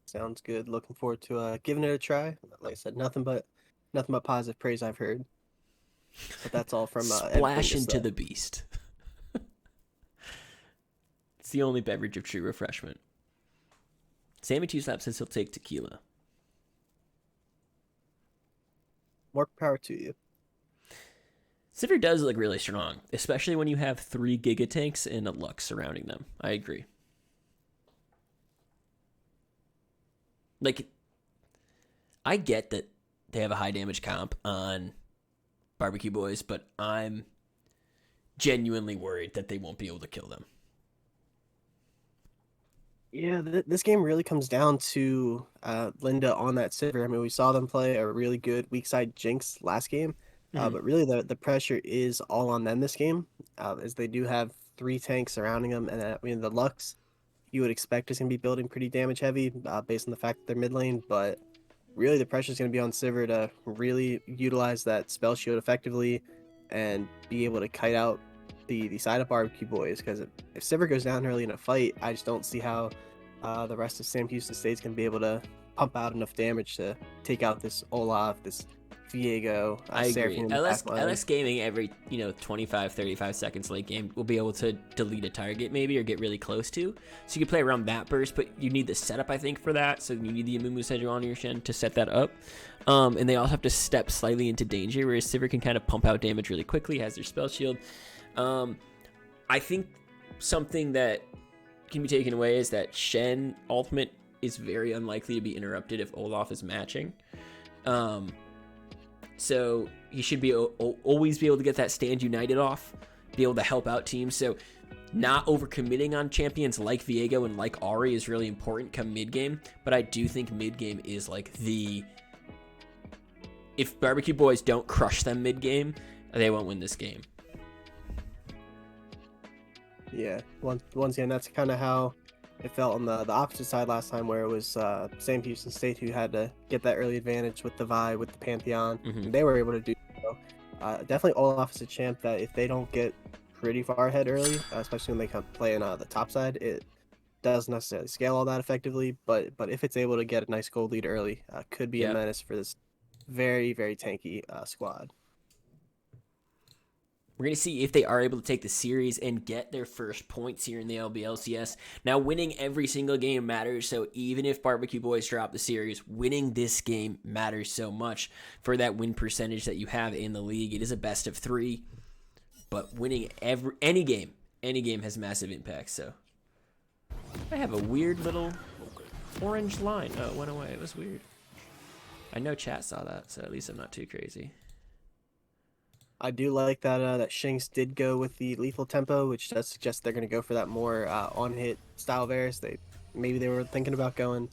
Sounds good. Looking forward to giving it a try. Like I said, nothing but positive praise I've heard. But that's all from Splash into the beast. It's the only beverage of true refreshment. Sammy Two Slap says he'll take tequila. More power to you. Sivir does look really strong, especially when you have 3 Giga Tanks and a Lux surrounding them. I agree. Like, I get that they have a high damage comp on Barbecue Boys, but I'm genuinely worried that they won't be able to kill them. Yeah, this game really comes down to Linda on that Sivir. I mean, we saw them play a really good weak side Jinx last game, but really the pressure is all on them this game, as they do have 3 tanks surrounding them, and I mean the Lux, you would expect is going to be building pretty damage heavy based on the fact that they're mid lane, but really the pressure is going to be on Sivir to really utilize that spell shield effectively and be able to kite out the side of Barbecue Boys, because if Sivir goes down early in a fight, I just don't see how the rest of Sam Houston State's going to be able to pump out enough damage to take out this Olaf, this Viego. I agree. Seraphine in the back line. LS Gaming every 25, 35 seconds late game will be able to delete a target maybe or get really close to. So you can play around that burst, but you need the setup I think for that. So you need the Amumu Sendro on your Shen to set that up. And they also have to step slightly into danger, whereas Sivir can kind of pump out damage really quickly, has their spell shield. I think something that can be taken away is that Shen ultimate is very unlikely to be interrupted if Olaf is matching. So he should be always be able to get that stand united off, be able to help out teams. So not overcommitting on champions like Viego and like Ahri is really important come mid game. But I do think mid game is like if Barbecue Boys don't crush them mid game, they won't win this game. Yeah, once again, that's kind of how it felt on the opposite side last time, where it was Sam Houston State who had to get that early advantage with the Vi, with the Pantheon. And they were able to do so. Definitely Olaf is a champ that if they don't get pretty far ahead early, especially when they come play in the top side, it doesn't necessarily scale all that effectively. But if it's able to get a nice gold lead early, could be a menace for this very, very tanky squad. We're going to see if they are able to take the series and get their first points here in the LBLCS. Now, winning every single game matters, so even if Barbecue Boys drop the series, winning this game matters so much for that win percentage that you have in the league. It is a best of 3, but winning any game has massive impact, so. I have a weird little orange line. Oh, it went away. It was weird. I know chat saw that, so at least I'm not too crazy. I do like that that Shinx did go with the lethal tempo, which does suggest they're going to go for that more on-hit style Varus. Maybe they were thinking about going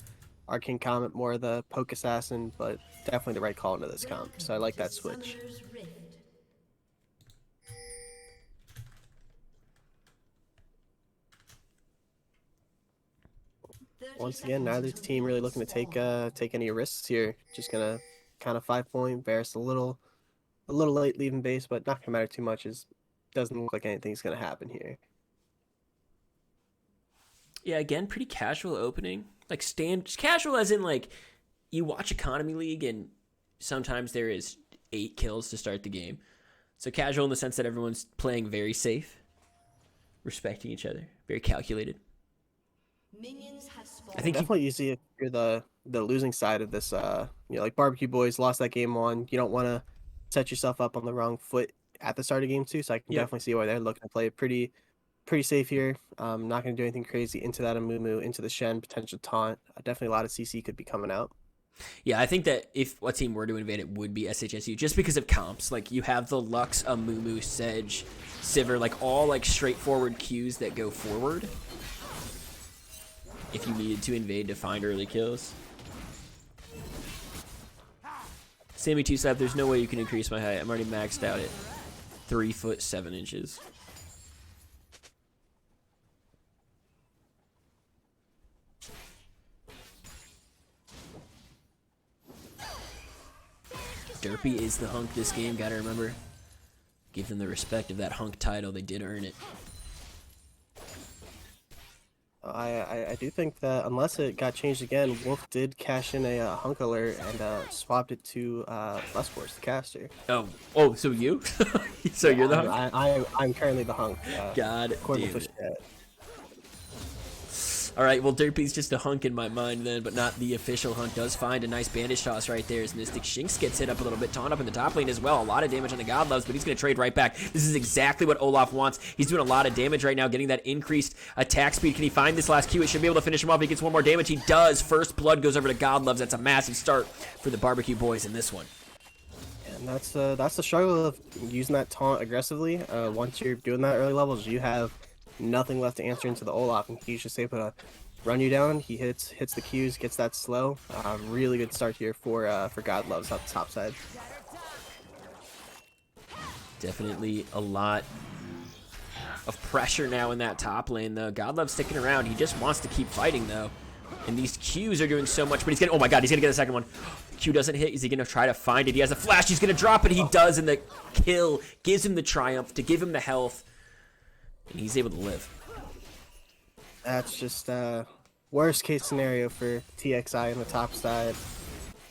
Arcane Comet, more of the poke assassin, but definitely the right call into this comp. So I like that switch. Once again, neither team really looking to take any risks here. Just gonna kind of 5-point. Varus a little late leaving base, but not gonna matter too much. Is doesn't look like anything's gonna happen here. Yeah, again, pretty casual opening. Like just casual as in like you watch Economy League and sometimes there is 8 kills to start the game. So casual in the sense that everyone's playing very safe, respecting each other, very calculated. I think Definitely easy if you're the losing side of this. Like Barbecue Boys lost that game 1. You don't want to set yourself up on the wrong foot at the start of game 2. So I can definitely see why they're looking to play it pretty safe here. Not going to do anything crazy into that Amumu, into the Shen, potential taunt. Definitely a lot of CC could be coming out. Yeah, I think that if a team were to invade, it would be SHSU just because of comps. Like you have the Lux, Amumu, Sedge, Sivir, like all like straightforward queues that go forward. If you needed to invade to find early kills. Sammy 2-Slap, there's no way you can increase my height. I'm already maxed out at 3'7". Derpy is the hunk this game, gotta remember. Give them the respect of that hunk title, they did earn it. I do think that unless it got changed again, Wolf did cash in a hunk alert and swapped it to Lustforce, the caster. Oh, so you? So you're the hunk? I'm currently the hunk. God according damn to it. chat. All right, well, Derpy's just a hunk in my mind then, but not the official hunk. Does find a nice bandage toss right there as Mystic Shinx gets hit up a little bit. Taunt up in the top lane as well. A lot of damage on the Godloves, but he's going to trade right back. This is exactly what Olaf wants. He's doing a lot of damage right now, getting that increased attack speed. Can he find this last Q? It should be able to finish him off. He gets one more damage. He does. First blood goes over to Godloves. That's a massive start for the Barbecue Boys in this one. And that's the struggle of using that taunt aggressively. Once you're doing that early levels, you have nothing left to answer into the Olaf, and he's just able to run you down. He hits the Qs, gets that slow. Really good start here for Godloves up the top side. Definitely a lot of pressure now in that top lane, though. Godlove's sticking around. He just wants to keep fighting, though. And these Qs are doing so much, but he's gonna, oh my god, he's gonna get a second one. Q doesn't hit. Is he gonna try to find it? He has a flash. He's gonna drop it. He does, and the kill gives him the triumph to give him the health. And he's able to live. That's just worst case scenario for TXI on the top side.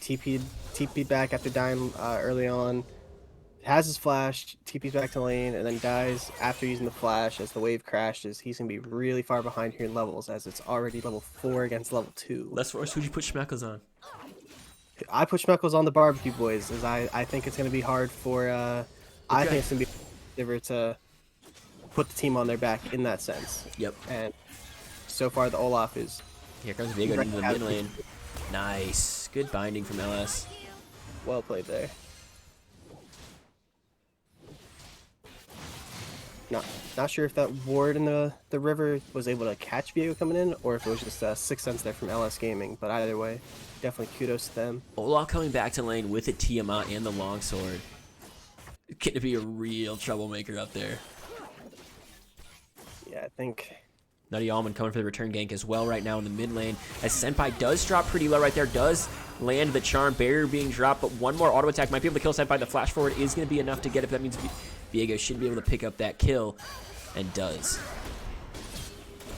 TP'd back after dying early on. Has his flash, TP's back to lane, and then dies after using the flash as the wave crashes. He's going to be really far behind here in levels as it's already level 4 against level 2. Lustforce, who'd you put Schmeckles on? I put Schmeckles on the Barbecue Boys as I think it's going to be hard for... I think it's going to be hard to put the team on their back in that sense. Yep. And so far the Olaf is... Here comes Viego into the mid lane. Nice. Good binding from LS. Well played there. Not sure if that ward in the river was able to catch Viego coming in, or if it was just a sixth sense there from LS Gaming. But either way, definitely kudos to them. Olaf coming back to lane with a Tiamat and the longsword. Gonna be a real troublemaker up there. Yeah, I think... Nutty Almond coming for the return gank as well right now in the mid lane. As Senpai does drop pretty low right there, does land the charm, barrier being dropped, but one more auto attack might be able to kill Senpai. The flash forward is going to be enough to get it, but that means Viego should be able to pick up that kill, and does.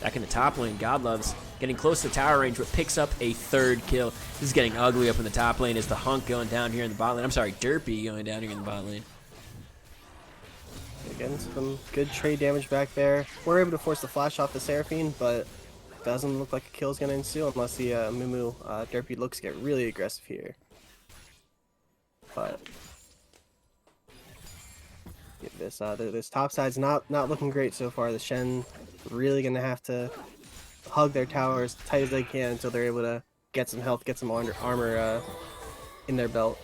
Back in the top lane, Godloves getting close to tower range, but picks up a third kill. This is getting ugly up in the top lane as the hunk going down here in the bot lane. I'm sorry, Derpy going down here in the bot lane. Again, some good trade damage back there. We're able to force the flash off the Seraphine, but doesn't look like a kill is going to ensue unless the Mumu Derpy looks to get really aggressive here. But yeah, this top side's not looking great so far. The Shen really going to have to hug their tower as tight as they can until they're able to get some health, get some armor in their belt.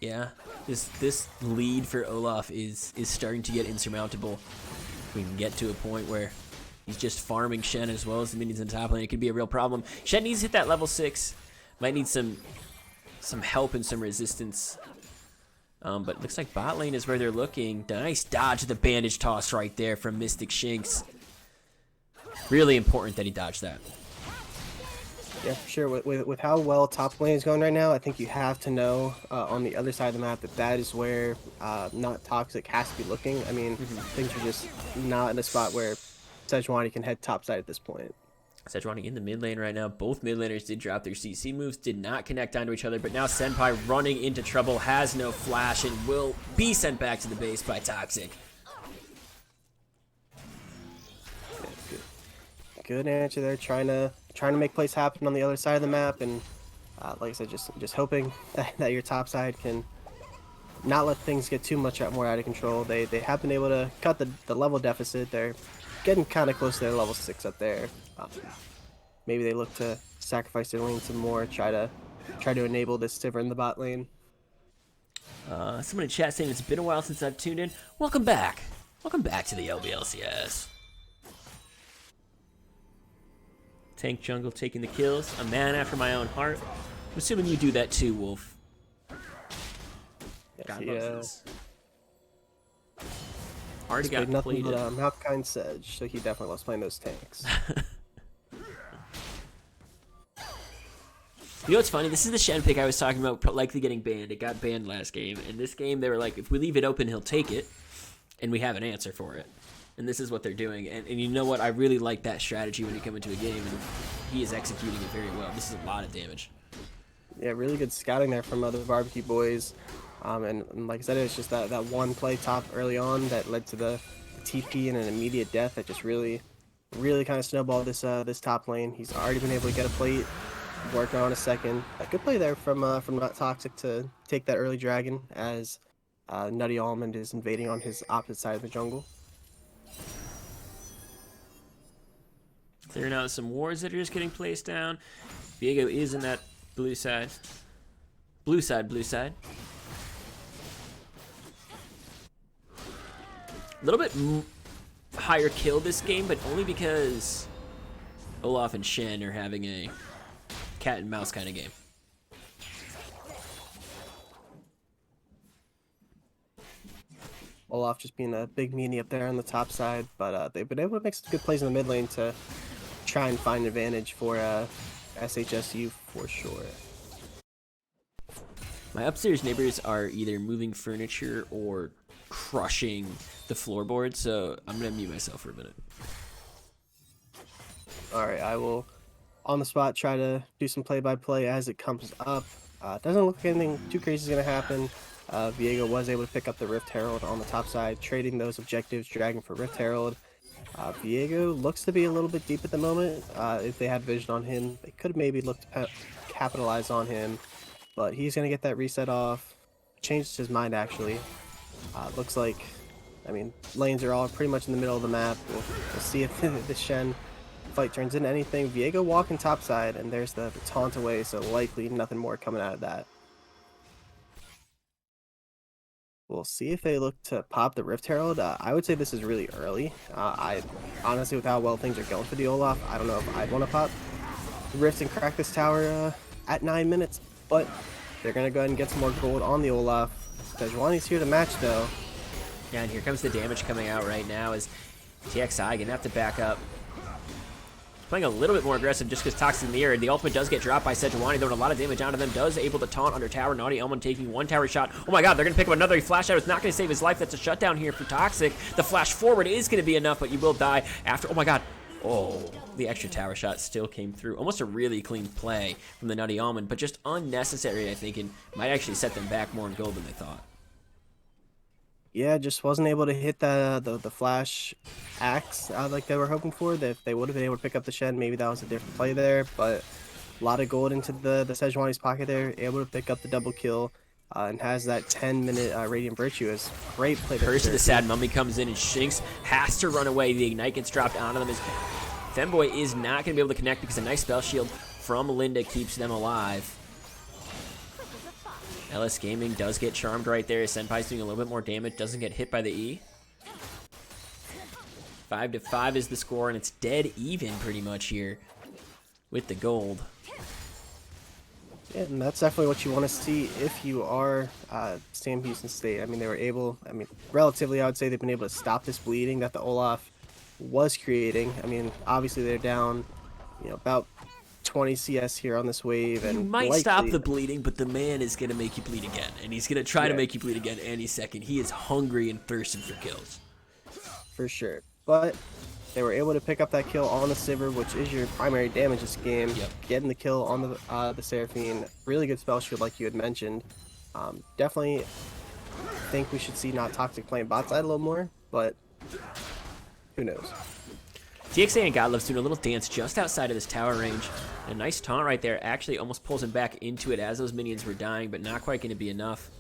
Yeah, this lead for Olaf is starting to get insurmountable. We can get to a point where he's just farming Shen as well as the minions in the top lane. It could be a real problem. Shen needs to hit that level 6. Might need some help and some resistance. But it looks like bot lane is where they're looking. Nice dodge of the bandage toss right there from Mystic Shinx. Really important that he dodged that. Yeah, for sure. With how well top lane is going right now, I think you have to know on the other side of the map that is where not Toxic has to be looking. I mean, things are just not in a spot where Sejuani can head top side at this point. Sejuani in the mid lane right now. Both mid laners did drop their CC moves, did not connect onto each other, but now Senpai running into trouble, has no flash, and will be sent back to the base by Toxic. Good answer there, trying to make plays happen on the other side of the map, and like I said, just hoping that your top side can not let things get too much more out of control. They have been able to cut the level deficit. They're getting kind of close to their level 6 up there. Maybe they look to sacrifice their lane some more, try to enable this Sivir in the bot lane. Someone in chat saying it's been a while since I've tuned in. Welcome back. Welcome back to the LBLCS. Tank jungle taking the kills. A man after my own heart. I'm assuming you do that too, Wolf. Yes, God loves this. Already played got nothing played. but Malphite Sedge, so he definitely loves playing those tanks. You know what's funny? This is the Shen pick I was talking about likely getting banned. It got banned last game. In this game, they were like, if we leave it open, he'll take it. And we have an answer for it. And this is what they're doing. And you know what? I really like that strategy when you come into a game. And he is executing it very well. This is a lot of damage. Yeah, really good scouting there from the Barbecue Boys. And like I said, it's just that one play top early on that led to the TP and an immediate death that just really kind of snowballed this top lane. He's already been able to get a plate, working on a second. A good play there from Not Toxic to take that early dragon as Nutty Almond is invading on his opposite side of the jungle. Clearing out some wards that are just getting placed down. Viego is in that blue side. Blue side. A little bit higher kill this game, but only because Olaf and Shen are having a cat and mouse kind of game. Olaf just being a big meanie up there on the top side, but they've been able to make some good plays in the mid lane to try and find an advantage for SHSU for sure. My upstairs neighbors are either moving furniture or crushing the floorboard, so I'm gonna mute myself for a minute. Alright, I will on the spot try to do some play-by-play as it comes up. Doesn't look like anything too crazy is going to happen. Viego was able to pick up the Rift Herald on the top side, trading those objectives, Dragon for Rift Herald. Viego looks to be a little bit deep at the moment. If they had vision on him, they could maybe look to capitalize on him, but he's going to get that reset off. Changed his mind, actually. Looks like, I mean, lanes are all pretty much in the middle of the map. We'll see if the Shen fight turns into anything. Viego walking topside, and there's the taunt away, so likely nothing more coming out of that. We'll see if they look to pop the Rift Herald. I would say this is really early. I honestly, with how well things are going for the Olaf, I don't know if I'd want to pop the Rift and crack this tower at 9 minutes, but they're going to go ahead and get some more gold on the Olaf. Sejuani's here to match, though. Yeah, and here comes the damage coming out right now as TXI gonna have to back up. Playing a little bit more aggressive just because Toxic in the air. The ultimate does get dropped by Sejuani, throwing a lot of damage onto them. Does able to taunt under tower. Naughty Elmon taking one tower shot. Oh my god, they're going to pick up another flash out. It's not going to save his life. That's a shutdown here for Toxic. The flash forward is going to be enough, but you will die after. Oh my god. Oh, the extra tower shot still came through. Almost a really clean play from the Nutty Almond, but just unnecessary, I think, and might actually set them back more in gold than they thought. Yeah, just wasn't able to hit the flash axe like they were hoping for. If they would have been able to pick up the Shen, maybe that was a different play there. But a lot of gold into the Sejuani's pocket there. Able to pick up the double kill and has that 10-minute Radiant Virtue. Is great play. Curse of the Sad Mummy comes in and Shinx has to run away. The Ignite gets dropped onto them. As Femboy is not going to be able to connect because a nice spell shield from Linda keeps them alive. LS Gaming does get charmed right there. Senpai's doing a little bit more damage. Doesn't get hit by the E. 5-5 is the score, and it's dead even pretty much here with the gold. Yeah, and that's definitely what you want to see if you are Sam Houston State. I mean, they were able, relatively, I would say they've been able to stop this bleeding that the Olaf was creating. I mean, obviously they're down, about 20 CS here on this wave, and You might likely, stop the bleeding, but the man is going to make you bleed again. And he's going to try to Yeah. make you bleed again any second. He is hungry and thirsting for kills. for sure. But they were able to pick up that kill on the Sivir, which is your primary damage this game. Yep. Getting the kill on the Seraphine, really good spell shield like you had mentioned. Definitely think we should see Not Toxic playing bot side a little more, but who knows? TXA and Godlove's doing a little dance just outside of this tower range. A nice taunt right there. Actually almost pulls him back into it as those minions were dying, but not quite going to be enough.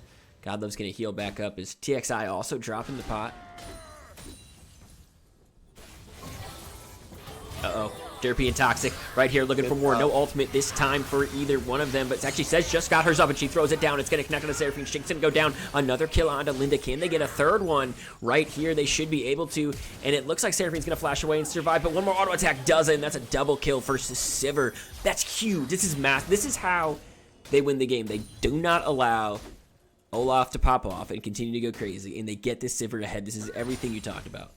Godlove's going to heal back up as TXI also dropping the pot. Uh-oh. Derpy and Toxic right here looking for more. No ultimate this time for either one of them, but it's actually Sedge just got hers up and she throws it down. It's going to connect on the Seraphine. Shink's going to go down. Another kill onto Linda. Can they get a third one right here? They should be able to, and it looks like Seraphine's going to flash away and survive, but one more auto attack does it, and that's a double kill versus Sivir. That's huge. This is massive. This is how they win the game. They do not allow Olaf to pop off and continue to go crazy, and they get this Sivir ahead. This is everything you talked about.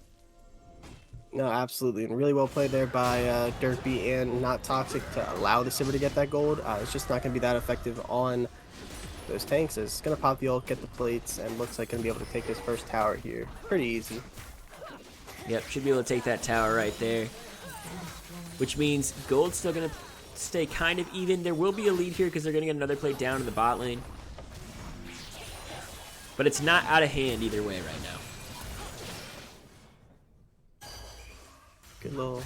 No, absolutely, and really well played there by Derpy and Not Toxic to allow the Sivir to get that gold. It's just not going to be that effective on those tanks. It's going to pop the ult, get the plates, and looks like going to be able to take his first tower here. Pretty easy. Yep, should be able to take that tower right there. Which means gold's still going to stay kind of even. There will be a lead here because they're going to get another plate down in the bot lane. But it's not out of hand either way right now. Good little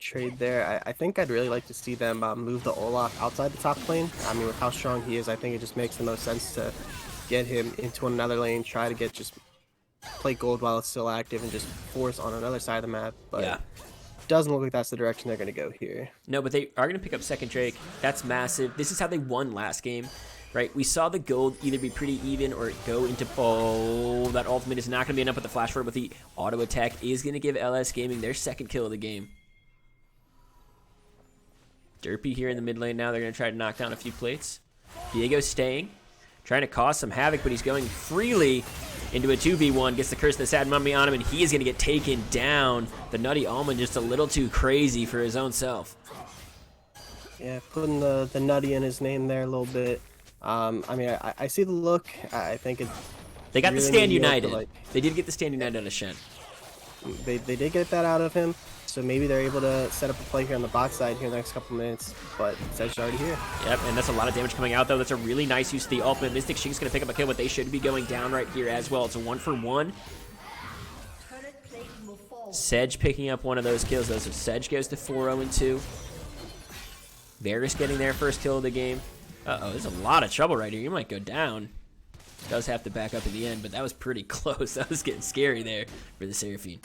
trade there. I think I'd really like to see them move the Olaf outside the top lane. I mean, with how strong he is, I think it just makes the most sense to get him into another lane, try to get just play gold while it's still active, and just force on another side of the map. But Yeah. doesn't look like that's the direction they're going to go here. No, but they are going to pick up second Drake. That's massive. This is how they won last game, right? We saw the gold either be pretty even or go into... Oh, that ultimate is not going to be enough with the flash forward, but the auto attack is going to give LS Gaming their second kill of the game. Derpy here in the mid lane now. They're going to try to knock down a few plates. Diego staying, trying to cause some havoc, but he's going freely into a 2v1. Gets the Curse of the Sad Mummy on him, and he is going to get taken down. The Nutty Almond just a little too crazy for his own self. Yeah, putting the nutty in his name there a little bit. I mean, I see the look. I think it. They got the really Stand mediocre, United. like- They did get the Stand United out of Shen. They did get that out of him, so maybe they're able to set up a play here on the bot side here in the next couple minutes. But Sedge's already here. Yep, and that's a lot of damage coming out, though. That's a really nice use of the ultimate. Mystic Shink's going to pick up a kill, but they should be going down right here as well. It's a 1-for-1. Sedge picking up one of those kills, though. So Sedge goes to 4-0-2. Varus getting their first kill of the game. Uh-oh, there's a lot of trouble right here. You might go down. Does have to back up in the end, but that was pretty close. That was getting scary there for the Seraphine.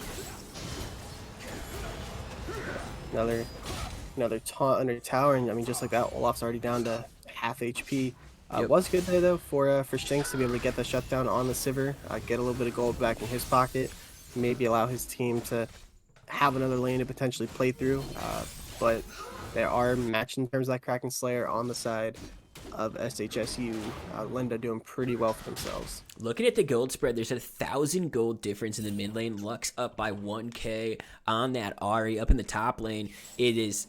Another taunt under tower, and I mean, just like that, Olaf's already down to half HP. Yep. Was good there though for Shinx to be able to get the shutdown on the Sivir, get a little bit of gold back in his pocket, maybe allow his team to have another lane to potentially play through. But they are matched in terms of that Kraken Slayer on the side of SHSU. Linda doing pretty well for themselves. Looking at the gold spread, there's 1,000 gold difference in the mid lane. Lux up by 1k on that Ahri. Up in the top lane, it's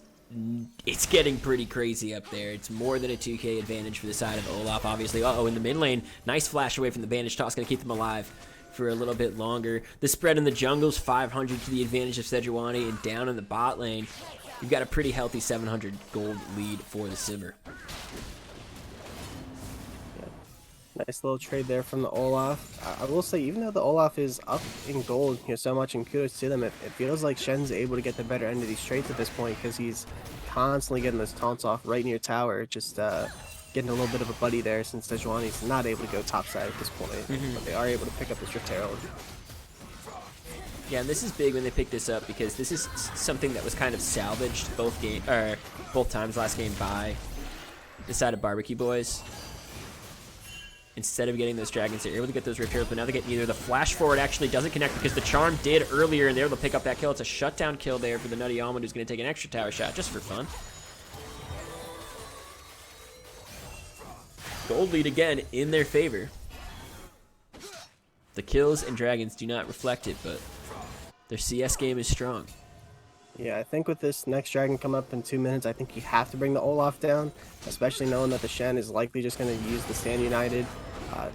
getting pretty crazy up there. It's more than a 2k advantage for the side of Olaf, obviously. Uh-oh, in the mid lane, nice flash away from the Bandage Toss, going to keep them alive for a little bit longer. The spread in the jungle's 500 to the advantage of Sejuani, and down in the bot lane, you've got a pretty healthy 700 gold lead for the Sivir. Nice little trade there from the Olaf. I will say, even though the Olaf is up in gold, so much, and kudos to them, it feels like Shen's able to get the better end of these trades at this point, because he's constantly getting those taunts off right near tower, just getting a little bit of a buddy there, since Sejuani's not able to go topside at this point, but they are able to pick up the Drift Herald. Yeah, and this is big when they pick this up, because this is something that was kind of salvaged both times last game by the side of Barbecue Boys. Instead of getting those dragons, they're able to get those Rift Heralds, but now they get neither. The flash forward actually doesn't connect because the charm did earlier, and they're able to pick up that kill. It's a shutdown kill there for the Nutty Almond, who's going to take an extra tower shot just for fun. Gold lead again in their favor. The kills and dragons do not reflect it, but their CS game is strong. Yeah, I think with this next dragon come up in 2 minutes, I think you have to bring the Olaf down, especially knowing that the Shen is likely just going to use the Stand United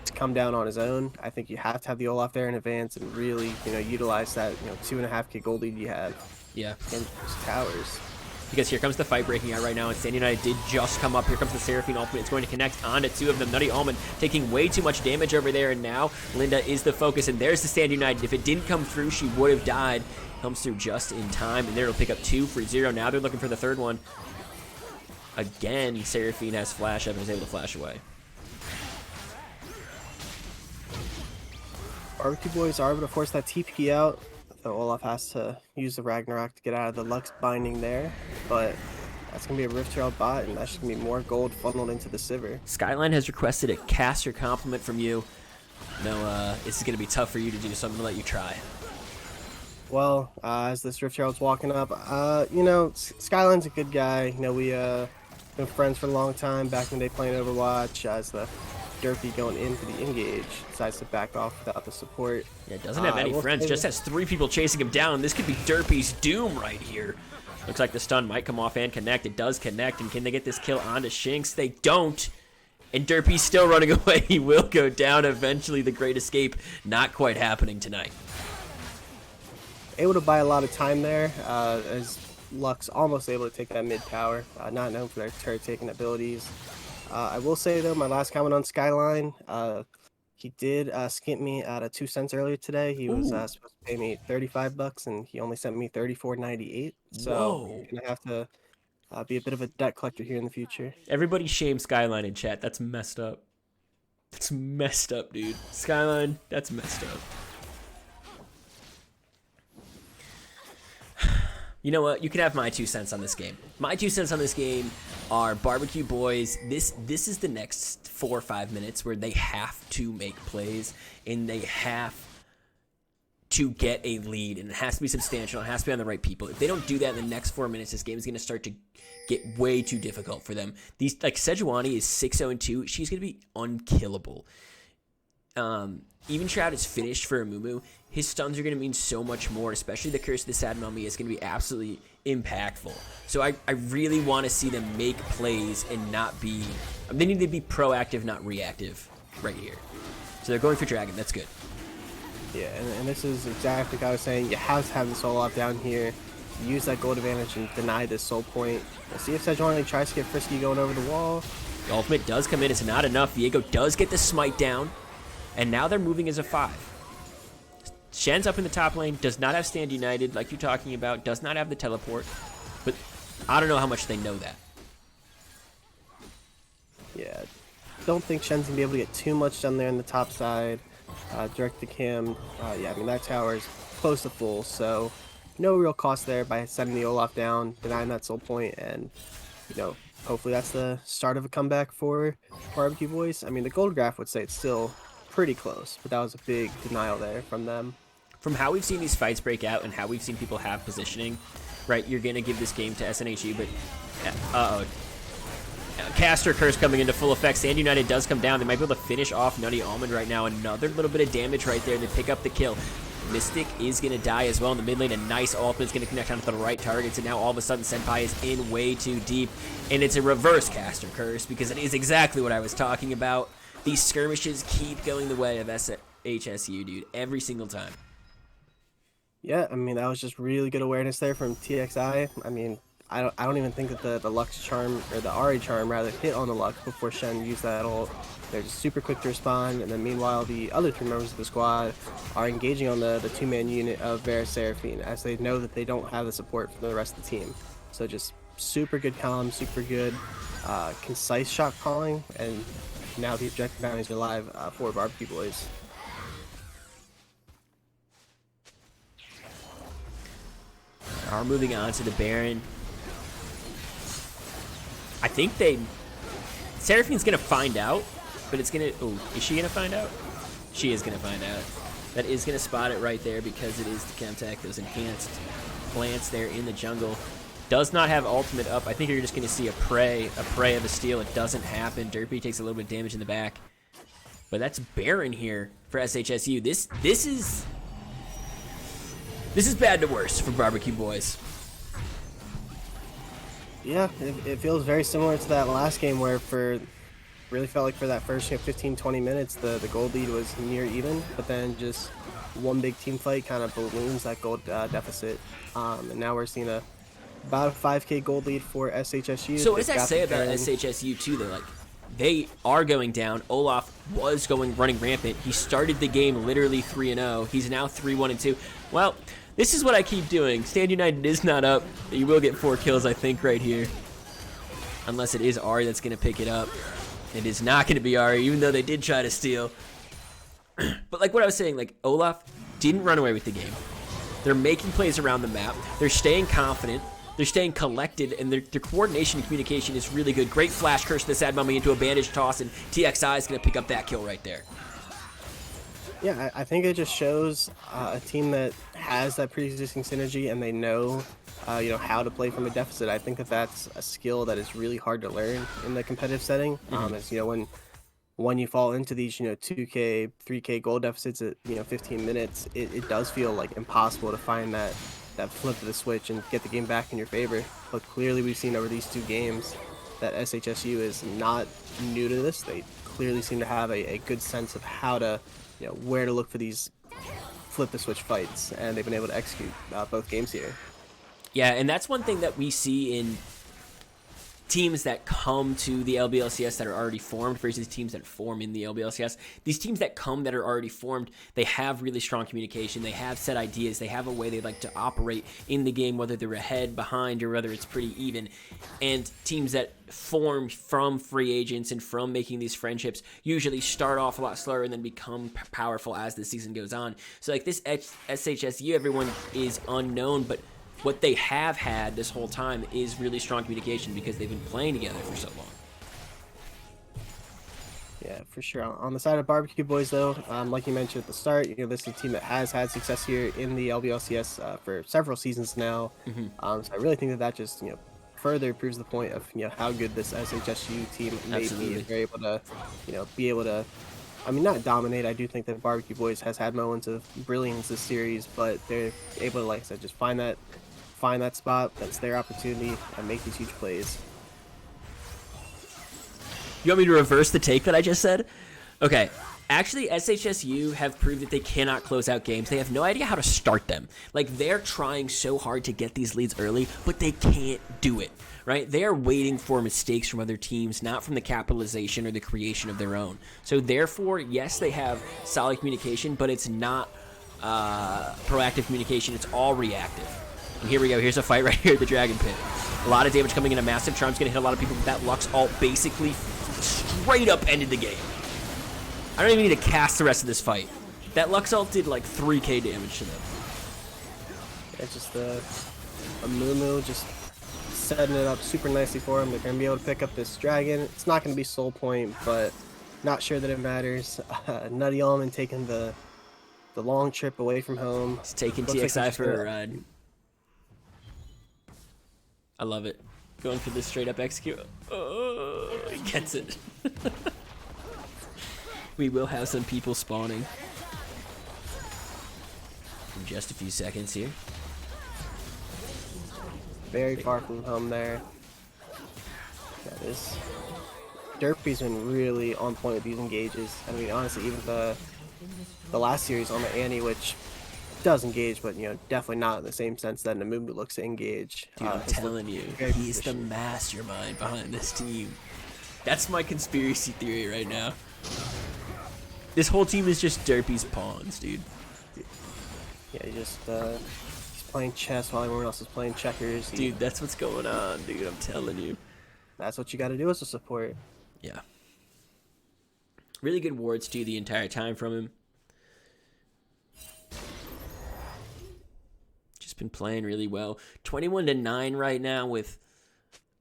to come down on his own. I think you have to have the Olaf there in advance and really, utilize that, 2.5k gold lead you have Yeah. against those towers. Because here comes the fight breaking out right now, and Stand United did just come up. Here comes the Seraphine ultimate. It's going to connect onto two of them. Nutty Almond taking way too much damage over there, and now Linda is the focus, and there's the Stand United. If it didn't come through, she would have died. Comes through just in time, and there it'll pick up 2 for 0. Now they're looking for the third one. Again, Seraphine has flash up and is able to flash away. Barbecue Boys are able to force that TP out. So Olaf has to use the Ragnarok to get out of the Lux binding there, but that's going to be a Rift Herald bot, and that's just going to be more gold funneled into the Sivir. Skyline has requested a caster compliment from you. No, this is going to be tough for you to do, so I'm going to let you try. Well, as this Rift Herald's walking up, Skyline's a good guy. We've been friends for a long time, back in the day playing Overwatch, as the Derpy going in for the engage decides to back off without the support. Yeah, doesn't have any friends, just has 3 people chasing him down. This could be Derpy's doom right here. Looks like the stun might come off and connect. It does connect, and can they get this kill onto Shinx? They don't. And Derpy's still running away. He will go down eventually. The Great Escape not quite happening tonight. Able to buy a lot of time there, as Lux almost able to take that mid tower, not known for their turret taking abilities. I will say though, my last comment on Skyline, he did skimp me out of 2 cents earlier today. He was supposed to pay me $35, and he only sent me $34.98. So I'm gonna have to be a bit of a debt collector here in the future. Everybody shame Skyline in chat. That's messed up. That's messed up, dude. Skyline, that's messed up. You know what? You can have my 2 cents on this game. My 2 cents on this game are Barbecue Boys. This is the next 4 or 5 minutes where they have to make plays, and they have to get a lead, and it has to be substantial. It has to be on the right people. If they don't do that in the next 4 minutes, this game is going to start to get way too difficult for them. These, like, Sejuani is 6-0-2. She's going to be unkillable. Even Shroud is finished for Amumu. His stuns are going to mean so much more, especially the Curse of the Sad Mummy is going to be absolutely impactful. So I really want to see them make plays and not be... They need to be proactive, not reactive right here. So they're going for Dragon. That's good. Yeah, and this is exactly what I was saying. You have to have the soul off down here. Use that gold advantage and deny this soul point. We'll see if Sejuani tries to get frisky going over the wall. The ultimate does come in. It's not enough. Viego does get the smite down. And now they're moving as a 5. Shen's up in the top lane, does not have Stand United, like you're talking about, does not have the teleport. But I don't know how much they know that. Yeah, don't think Shen's going to be able to get too much done there in the top side. Direct to Cam, yeah, I mean, that tower is close to full, so no real cost there by sending the Olaf down, denying that soul point, and, hopefully that's the start of a comeback for Barbecue Boys. I mean, the gold graph would say it's still pretty close, but that was a big denial there from them. From how we've seen these fights break out and how we've seen people have positioning, right, you're going to give this game to SNHU, but uh-oh. Caster Curse coming into full effect. Stand United does come down. They might be able to finish off Nutty Almond right now. Another little bit of damage right there. They pick up the kill. Mystic is going to die as well in the mid lane. A nice ultimate is going to connect onto the right targets, and now all of a sudden Senpai is in way too deep. And it's a reverse Caster Curse because it is exactly what I was talking about. These skirmishes keep going the way of HSU, dude, every single time. Yeah, I mean, that was just really good awareness there from TXI. I mean, I don't even think that the Lux charm, or the Ahri charm rather, hit on the Lux before Shen used that ult. They're just super quick to respond, and then meanwhile the other 3 members of the squad are engaging on the 2-man unit of Varus Seraphine, as they know that they don't have the support from the rest of the team. So just super good calm, super good concise shot calling, and now the objective bounties are live for Barbecue Boys. Are moving on to the Baron. I think Seraphine's going to find out, but it's going to... Oh, is she going to find out? She is going to find out. That is going to spot it right there because it is the Chemtech. Those enhanced plants there in the jungle. Does not have ultimate up. I think you're just going to see a prey of a steal. It doesn't happen. Derpy takes a little bit of damage in the back. But that's Baron here for SHSU. This is bad to worse for Barbecue Boys. Yeah, it feels very similar to that last game where really felt like for that first 15, 20 minutes, the gold lead was near even, but then just one big team fight kind of balloons that gold deficit. And now we're seeing about a 5K gold lead for SHSU. So what does They've that got say the about pairing. SHSU too? Though, like, they are going down. Olaf was running rampant. He started the game literally 3-0. He's now 3-1-2. Well, this is what I keep doing. Stand United is not up. You will get 4 kills, I think, right here. Unless it is Ari that's going to pick it up. It is not going to be Ari, even though they did try to steal. But like what I was saying, like, Olaf didn't run away with the game. They're making plays around the map. They're staying confident. They're staying collected, and their coordination and communication is really good. Great flash curse to the sad mummy into a bandage toss, and TXI is going to pick up that kill right there. Yeah, I think it just shows a team that has that pre-existing synergy and they know, how to play from a deficit. I think that's a skill that is really hard to learn in the competitive setting. As when you fall into these, 2K, 3K goal deficits at 15 minutes, it does feel like impossible to find that flip of the switch and get the game back in your favor. But clearly, we've seen over these 2 games that SHSU is not new to this. They clearly seem to have a good sense of how to, where to look for these flip the switch fights, and they've been able to execute both games here. Yeah, and that's one thing that we see in teams that come to the LBLCS that are already formed versus teams that form in the LBLCS. These teams that come that are already formed, they have really strong communication. They have set ideas. They have a way they like to operate in the game, whether they're ahead, behind, or whether it's pretty even. And teams that form from free agents and from making these friendships usually start off a lot slower and then become powerful as the season goes on. So like this SHSU, everyone is unknown, but what they have had this whole time is really strong communication because they've been playing together for so long. Yeah, for sure. On the side of Barbecue Boys, though, like you mentioned at the start, this is a team that has had success here in the LBLCS for several seasons now. So I really think that just, further proves the point of, how good this SHSU team may be if they're able to, be able to, not dominate. I do think that Barbecue Boys has had moments of brilliance this series, but they're able to, like I said, just find that spot. That's their opportunity and make these huge plays. You want me to reverse the take that I just said? Okay. Actually, SHSU have proved that they cannot close out games. They have no idea how to start them. Like, they're trying so hard to get these leads early, but they can't do it, right? They are waiting for mistakes from other teams, not from the capitalization or the creation of their own. So, therefore, yes, they have solid communication, but it's not proactive communication. It's all reactive. And here we go. Here's a fight right here at the Dragon Pit. A lot of damage coming in. A massive charm's going to hit a lot of people, but that Lux ult basically straight up ended the game. I don't even need to cast the rest of this fight. That Lux ult did like 3k damage to them. It's just a Mumu just setting it up super nicely for them. They're going to be able to pick up this dragon. It's not going to be soul point, but not sure that it matters. Nutty Almond taking the long trip away from home. He's taking Looks TXI like for a ride. I love it. Going for this straight up execute. Oh, he gets it. We will have some people spawning in just a few seconds here. Very far from home there. Yeah, this Derpy's been really on point with these engages. Honestly, even the last series on the Annie, which does engage, but definitely not in the same sense that Namumu looks to engage. Dude, I'm telling you, he's the mastermind behind this team. That's my conspiracy theory right now. This whole team is just Derpy's pawns, dude. Yeah, he's playing chess while everyone else is playing checkers. Dude, that's what's going on, dude. I'm telling you. That's what you got to do as a support. Yeah. Really good wards, too, the entire time from him. Just been playing really well. 21-9 right now with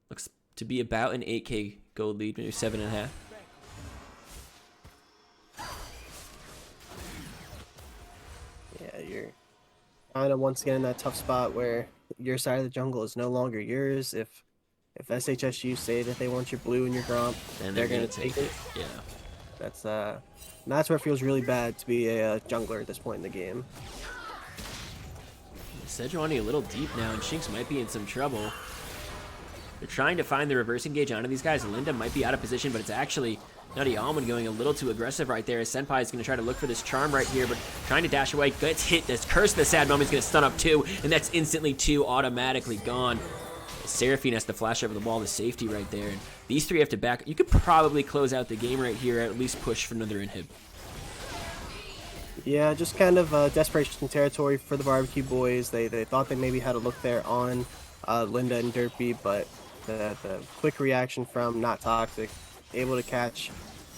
looks to be about an 8k gold lead, maybe 7.5. Yeah, you're kind of once again in that tough spot where your side of the jungle is no longer yours. If SHSU say that they want your blue and your Gromp, And they're gonna take it. Yeah. That's where it feels really bad to be a jungler at this point in the game. Sejuani a little deep now, and Shinx might be in some trouble. They're trying to find the reverse engage onto these guys. Linda might be out of position, but it's actually Nutty Almond going a little too aggressive right there. Senpai is going to try to look for this charm right here, but trying to dash away. Gets hit. This Curse of the Sad Moment is going to stun up 2, and that's instantly 2 automatically gone. Seraphine has to flash over the wall to safety right there, and these 3 have to back. You could probably close out the game right here, or at least push for another inhib. Yeah, just kind of desperation territory for the Barbecue Boys. They thought they maybe had a look there on Linda and Derpy, but the quick reaction from Not Toxic, able to catch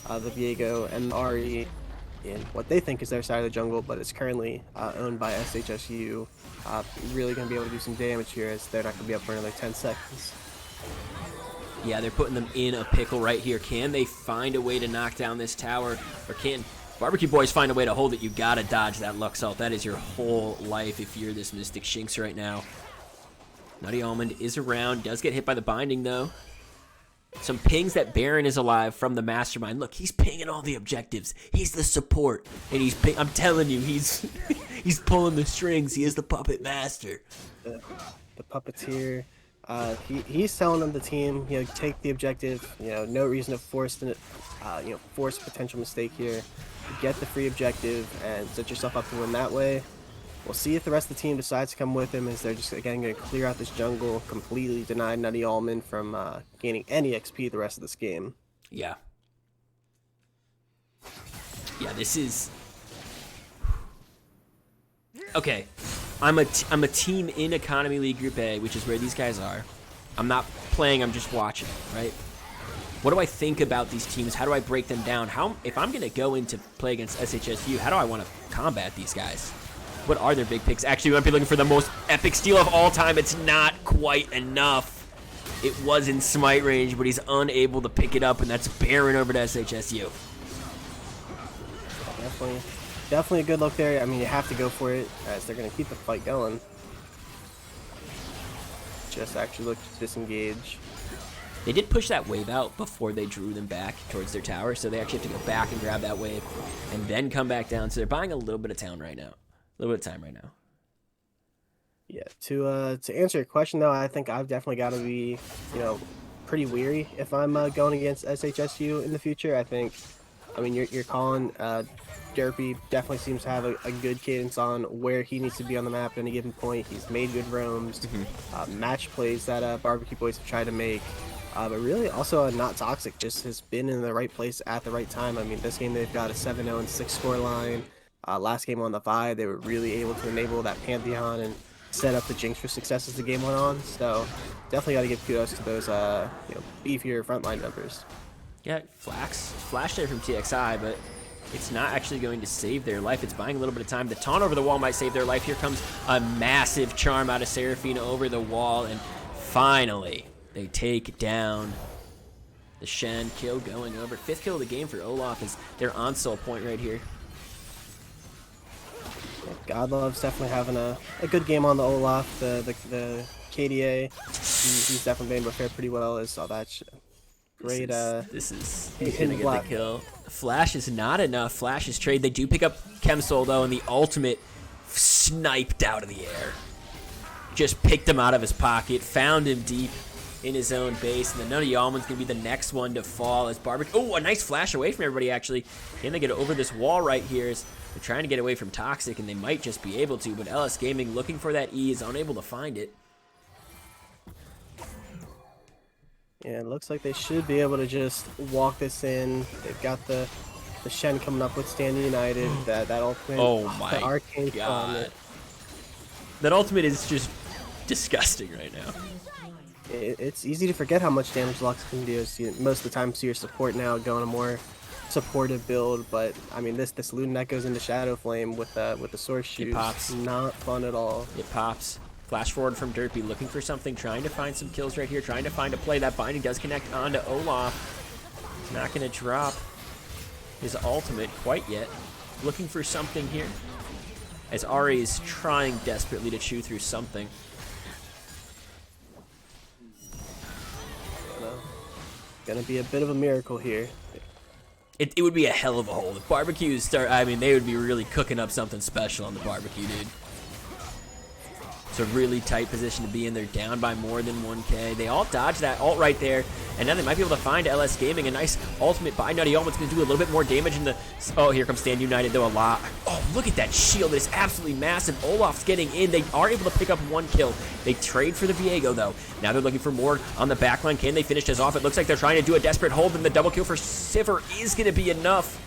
the Viego and the RE in what they think is their side of the jungle, but it's currently owned by SHSU. Really going to be able to do some damage here, as they're not going to be up for another 10 seconds. Yeah, they're putting them in a pickle right here. Can they find a way to knock down this tower, or can Barbecue Boys find a way to hold it? You gotta dodge that Luxalt. That is your whole life if you're this Mystic Shinx right now. Nutty Almond is around, does get hit by the binding though. Some pings that Baron is alive from the Mastermind. Look, he's pinging all the objectives. He's the support, and I'm telling you, he's he's pulling the strings. He is the puppet master. The puppeteer. He's telling them the team, take the objective. No reason to force force a potential mistake here. Get the free objective and set yourself up to win that way. We'll see if the rest of the team decides to come with him, as they're just again going to clear out this jungle, completely deny Nutty Almond from gaining any XP the rest of this game. Yeah. Yeah, this is... Okay, I'm a team in Economy League Group A, which is where these guys are. I'm not playing, I'm just watching, right? What do I think about these teams? How do I break them down? If I'm going to go into play against SHSU, how do I want to combat these guys? What are their big picks? Actually, we might be looking for the most epic steal of all time. It's not quite enough. It was in smite range, but he's unable to pick it up, and that's Baron over to SHSU. Definitely a good look there. I mean, you have to go for it, as they're going to keep the fight going. Just actually look to disengage. They did push that wave out before they drew them back towards their tower, so they actually have to go back and grab that wave and then come back down. So they're buying a little bit of time right now. A little bit of time right now. Yeah, to answer your question though, I think I've definitely got to be, pretty weary if I'm going against SHSU in the future. I mean, you're calling Derpy definitely seems to have a good cadence on where he needs to be on the map at any given point. He's made good roams, match plays that Barbecue Boys have tried to make. But really also Not Toxic just has been in the right place at the right time. I mean, this game they've got a 7-0 and 6 score line. Last game on the Vi, they were really able to enable that Pantheon and set up the Jinx for success as the game went on. So definitely got to give kudos to those beefier frontline members. Yeah, flash there from TXI, but it's not actually going to save their life. It's buying a little bit of time. The taunt over the wall might save their life. Here comes a massive charm out of Seraphine over the wall, and finally they take down the Shen. Kill going over. 5th kill of the game for Olaf is their on-soul point right here. Godlove's definitely having a good game on the Olaf, the KDA. He's definitely been able to fare pretty well. As all that great. He's gonna get the kill. Flash is not enough. Flash is trade. They do pick up Chemsoul though, and the ultimate sniped out of the air. Just picked him out of his pocket, found him deep in his own base, and then Nutty Almond's gonna be the next one to fall as Barbecue. Oh, a nice flash away from everybody actually. Can they get over this wall right here? They're trying to get away from Toxic, and they might just be able to, but LS Gaming looking for that E is unable to find it. Yeah, it looks like they should be able to just walk this in. They've got the Shen coming up with Stand United. That ultimate. Oh my arcane god. That ultimate is just disgusting right now. It's easy to forget how much damage Lux can do. Most of the time, see your support now going a more supportive build, but I mean this Lunatic goes into Shadow Flame with the sword shoot. It pops. Not fun at all. It pops. Flash forward from Derpy, looking for something, trying to find some kills right here, trying to find a play. That binding does connect onto Olaf. He's not going to drop his ultimate quite yet. Looking for something here, as Ari is trying desperately to chew through something. Gonna be a bit of a miracle here. It would be a hell of a hole. If barbecues start, I mean, they would be really cooking up something special on the barbecue, dude. It's a really tight position to be in. They're down by more than 1K. They all dodge that ult right there, and now they might be able to find LS Gaming. A nice ultimate by Nutty Almost going to do a little bit more damage in the... Oh, here comes Stand United, though, a lot. Oh, look at that shield. It is absolutely massive. Olaf's getting in. They are able to pick up 1 kill. They trade for the Viego, though. Now they're looking for more on the backline. Can they finish this off? It looks like they're trying to do a desperate hold, and the double kill for Sivir is going to be enough.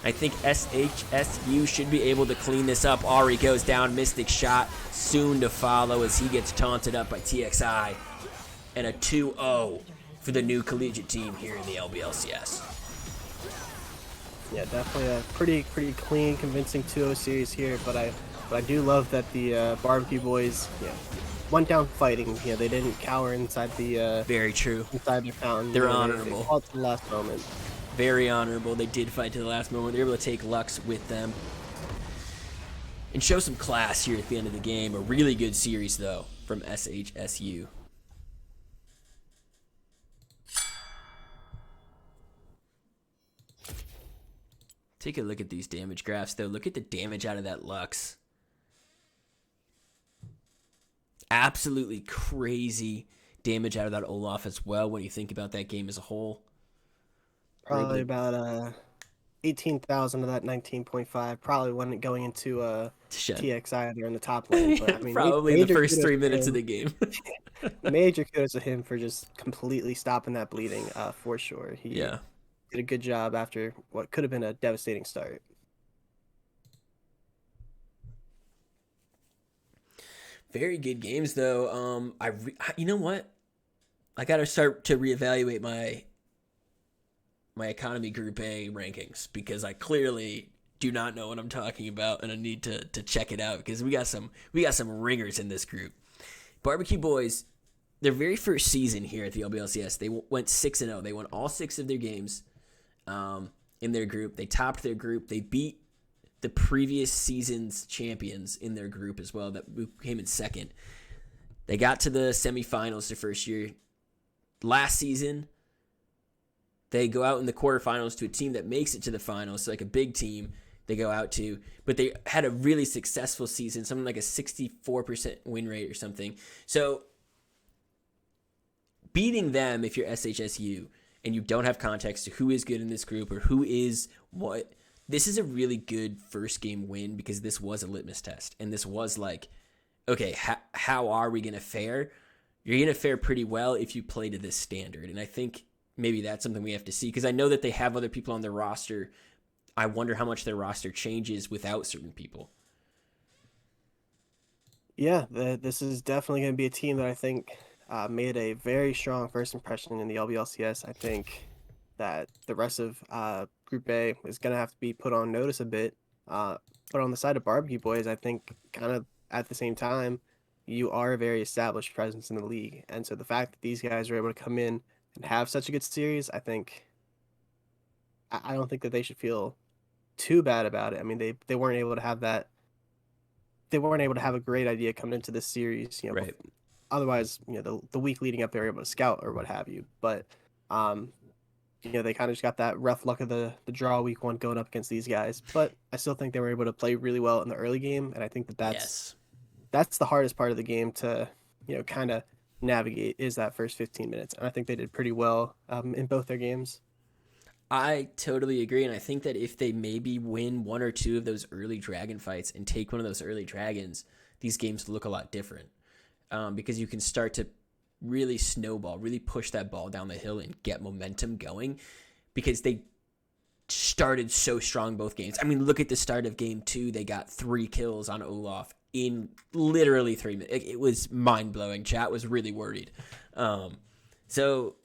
I think SHSU should be able to clean this up. Ari goes down. Mystic shot soon to follow as he gets taunted up by TXI. And a 2-0 for the new collegiate team here in the LBLCS. Yeah, definitely a pretty clean, convincing 2-0 series here. But I do love that the Barbecue Boys went down fighting. They didn't cower inside the very true. Inside the fountain. They're honorable. They fought to the last moment. Very honorable. They did fight to the last moment. They were able to take Lux with them and show some class here at the end of the game. A really good series, though, from SHSU. Take a look at these damage graphs, though. Look at the damage out of that Lux. Absolutely crazy damage out of that Olaf as well when you think about that game as a whole. Probably about 18,000 of that 19.5 probably wasn't going into TXI there in the top lane. But, I mean, probably the first 3 minutes of the game. Major kudos to him for just completely stopping that bleeding, for sure. He did a good job after what could have been a devastating start. Very good games, though. You know what? I got to start to reevaluate my economy group A rankings because I clearly do not know what I'm talking about, and I need to check it out because we got some ringers in this group. Barbecue Boys, their very first season here at the LBLCS, they went 6-0. They won all 6 of their games in their group. They topped their group. They beat the previous season's champions in their group as well that came in second. They got to the semifinals their first year. Last season, they go out in the quarterfinals to a team that makes it to the finals, so like a big team they go out to. But they had a really successful season, something like a 64% win rate or something. So beating them, if you're SHSU and you don't have context to who is good in this group or who is what, this is a really good first game win because this was a litmus test. And this was like, okay, how are we going to fare? You're going to fare pretty well if you play to this standard. And I think maybe that's something we have to see because I know that they have other people on their roster. I wonder how much their roster changes without certain people. Yeah, this is definitely going to be a team that I think made a very strong first impression in the LBLCS. I think that the rest of Group A is going to have to be put on notice a bit. But on the side of Barbecue Boys, I think kind of at the same time, you are a very established presence in the league. And so the fact that these guys are able to come in and have such a good series, I don't think that they should feel too bad about it. I mean, they weren't able to have that. They weren't able to have a great idea coming into this series, Right. Otherwise, the week leading up, they were able to scout or what have you. But, they kind of just got that rough luck of the draw week 1 going up against these guys. But I still think they were able to play really well in the early game. And I think that's the hardest part of the game to, kind of navigate is that first 15 minutes. And I think they did pretty well in both their games. I totally agree. And I think that if they maybe win 1 or 2 of those early dragon fights and take one of those early dragons, these games look a lot different because you can start to really snowball, really push that ball down the hill and get momentum going because they started so strong both games. I mean, look at the start of game 2. They got 3 kills on Olaf in literally 3 minutes. It was mind-blowing. Chat was really worried. So,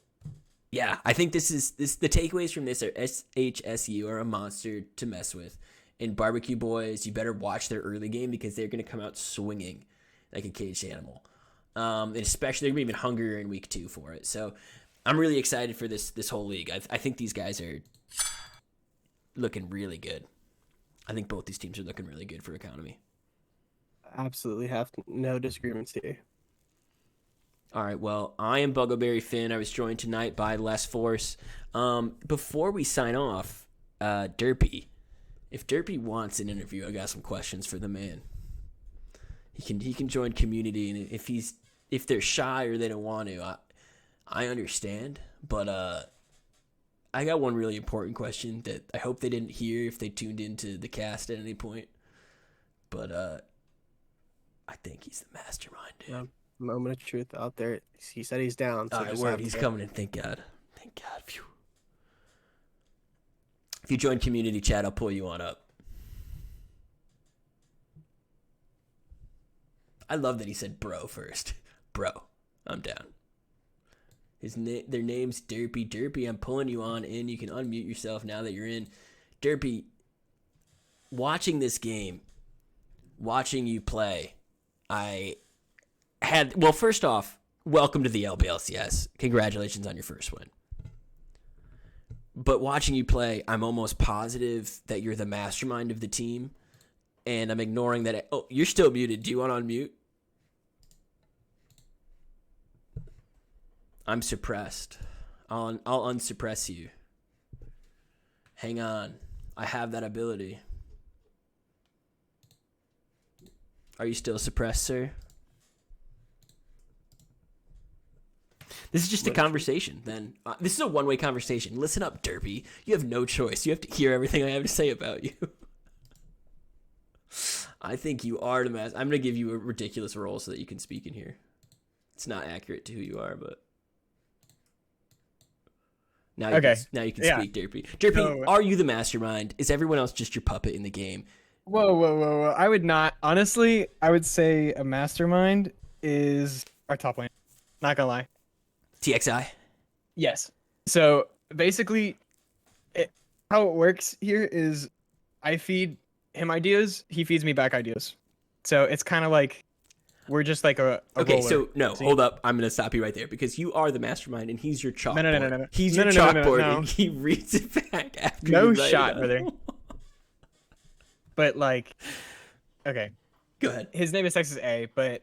yeah, I think the takeaways from this are SHSU are a monster to mess with. And Barbecue Boys, you better watch their early game because they're going to come out swinging like a caged animal. And especially, they're going to be even hungrier in week 2 for it. So I'm really excited for this whole league. I think these guys are looking really good. I think both these teams are looking really good for economy. Absolutely have no disagreements here. All right, well, I am Buggleberry Finn. I was joined tonight by Les Force. Before we sign off, Derpy, if Derpy wants an interview, I got some questions for the man. He can join community, and if they're shy or they don't want to, I understand. But I got one really important question that I hope they didn't hear if they tuned into the cast at any point. But I think he's the mastermind, dude. Yeah, moment of truth out there. He said he's down. So All right, just word. have He's to- coming in. Thank God. Thank God. Phew. If you join community chat, I'll pull you on up. I love that he said bro first. Bro, I'm down. Their name's Derpy. Derpy, I'm pulling you on in. You can unmute yourself now that you're in. Derpy, watching this game, watching you play, well, first off, welcome to the LBLCS. Congratulations on your first win. But watching you play, I'm almost positive that you're the mastermind of the team. And I'm ignoring that. Oh, you're still muted. Do you want to unmute? I'm suppressed. I'll unsuppress you. Hang on. I have that ability. Are you still suppressed, sir? This is just a conversation, then. This is a one-way conversation. Listen up, Derpy. You have no choice. You have to hear everything I have to say about you. I think you are the master. I'm going to give you a ridiculous role so that you can speak in here. It's not accurate to who you are, but... Now you Okay. can Yeah. speak, Derpy. Derpy, No. are you the mastermind? Is everyone else just your puppet in the game? Whoa. I would not. Honestly, I would say a mastermind is our top lane. Not gonna lie. TXI? Yes. So basically, how it works here is I feed him ideas, he feeds me back ideas. So it's kind of like we're just like a Okay, roller. so no, See? hold up. I'm going to stop you right there because you are the mastermind and he's your chalkboard. No. He's No, your no, no, no, chalkboard no. and he reads it back after No you write shot, it up. brother. But like, okay, Go ahead. his name is Texas A, but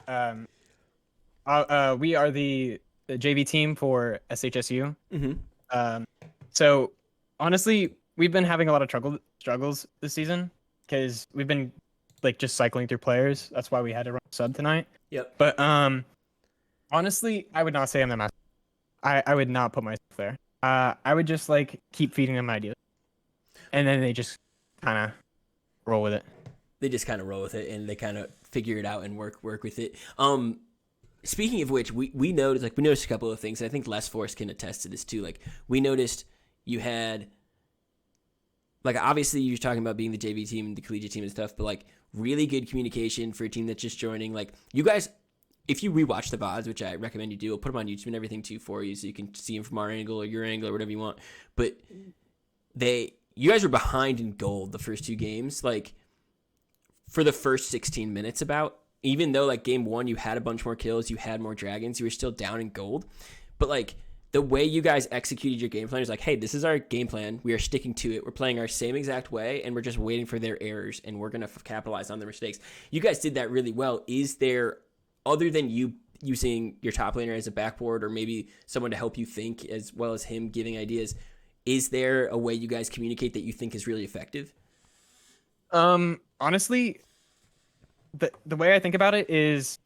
we are the JV team for SHSU. Mm-hmm. So honestly, we've been having a lot of struggles this season because we've been like just cycling through players. That's why we had to run a sub tonight. Yep. But honestly, I would not say I'm the master. I would not put myself there. I would just like keep feeding them ideas, and then they just kind of roll with it. They just kind of roll with it and they kind of figure it out and work with it. Speaking of which, we noticed a couple of things. I think Les Force can attest to this too. Like we noticed you had, like obviously you're talking about being the JV team, the collegiate team and stuff, but like really good communication for a team that's just joining. Like you guys, if you rewatch the VODs, which I recommend you do, we'll put them on YouTube and everything too for you, so you can see them from our angle or your angle or whatever you want. But you guys were behind in gold the first two games, like for the first 16 minutes about. Even though like game one you had a bunch more kills, you had more dragons, you were still down in gold. But like the way you guys executed your game plan is like, hey, this is our game plan. We are sticking to it. We're playing our same exact way, and we're just waiting for their errors, and we're gonna capitalize on their mistakes. You guys did that really well. Is there, other than you using your top laner as a backboard or maybe someone to help you think as well as him giving ideas, is there a way you guys communicate that you think is really effective? Honestly, the way I think about it is,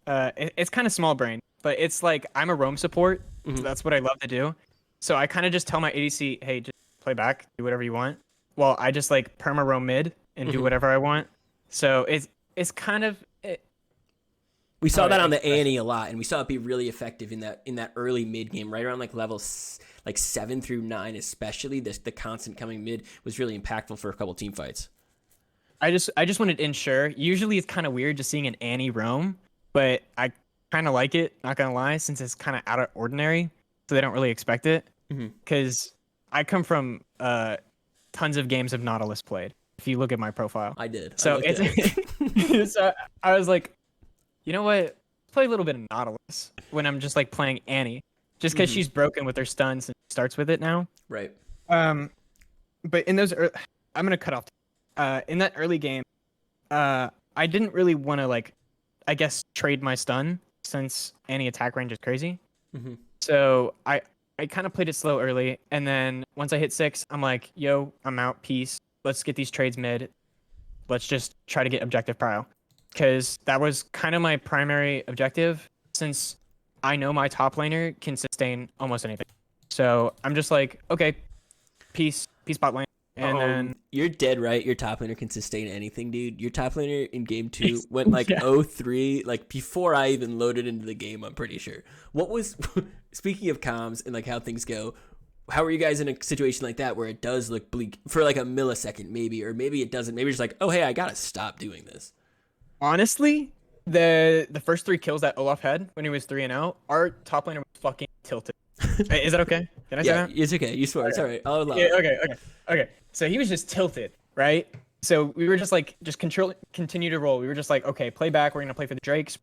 it's kind of small brain, but it's like I'm a roam support. So that's what I love to do. So I kind of just tell my ADC, hey, just play back, do whatever you want. Well, I just like perma roam mid and do whatever I want. So it's kind of We saw Oh, that yeah, on the Annie a lot, and we saw it be really effective in that early mid game, right around like levels like 7 through 9, especially. The constant coming mid was really impactful for a couple team fights. I just wanted to ensure. Usually it's kind of weird just seeing an Annie roam, but I kind of like it, not gonna lie, since it's kind of out of ordinary, so they don't really expect it. Because I come from tons of games of Nautilus played. If you look at my profile, I did. so I looked at it. it's so I was like, you know what? Play a little bit of Nautilus when I'm just like playing Annie, just because she's broken with her stuns and starts with it now. Right. But in those, I'm gonna cut off. In that early game, I didn't really want to like, I guess, trade my stun since Annie attack range is crazy. So I kind of played it slow early, and then once I hit 6, I'm like, yo, I'm out, peace. Let's get these trades mid. Let's just try to get objective prio. because that was kind of my primary objective, since I know my top laner can sustain almost anything. So I'm just like, okay, peace bot lane. And then You're dead right. Your top laner can sustain anything, dude. Your top laner in game 2 went like Yeah. 0-3, like before I even loaded into the game, I'm pretty sure. What was, speaking of comms and like how things go, how are you guys in a situation like that where it does look bleak for like a millisecond maybe, or maybe it doesn't? Maybe it's like, oh, hey, I got to stop doing this. honestly, the first 3 kills that Olaf had when he was 3-0, our top laner was fucking tilted. Is that okay? Can I say Yeah, that? it's okay. You swear. It's all right. I'll allow Yeah, it. okay. So he was just tilted, right? So we were just like, continue to roll. We were just like, okay, play back. We're gonna play for the Drakes.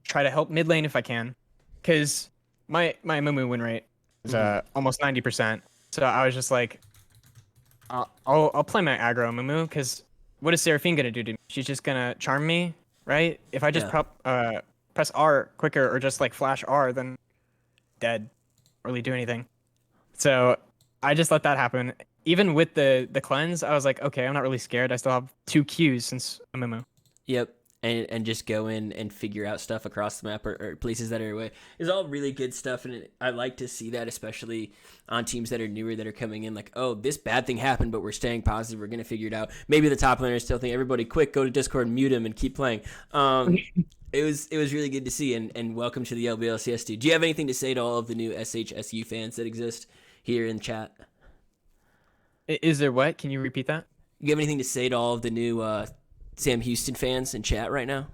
Try to help mid lane if I can, because my Mumu win rate is almost 90%. So I was just like, I'll play my aggro Mumu, because what is Seraphine gonna do to me? She's just gonna charm me, right? If I just press R quicker or just like flash R, then dead. Really do anything. So I just let that happen. Even with the cleanse, I was like, okay, I'm not really scared. I still have 2 Qs since Mumu. Yep. And just go in and figure out stuff across the map or places that are away. It's all really good stuff, and I like to see that, especially on teams that are newer that are coming in like, oh, this bad thing happened, but we're staying positive. We're going to figure it out. Maybe the top laners still think, everybody quick, go to Discord, mute him, and keep playing. It was really good to see, and welcome to the LBLCS, dude. Do you have anything to say to all of the new SHSU fans that exist here in chat? Is there what? Can you repeat that? You have anything to say to all of the new Sam Houston fans in chat right now?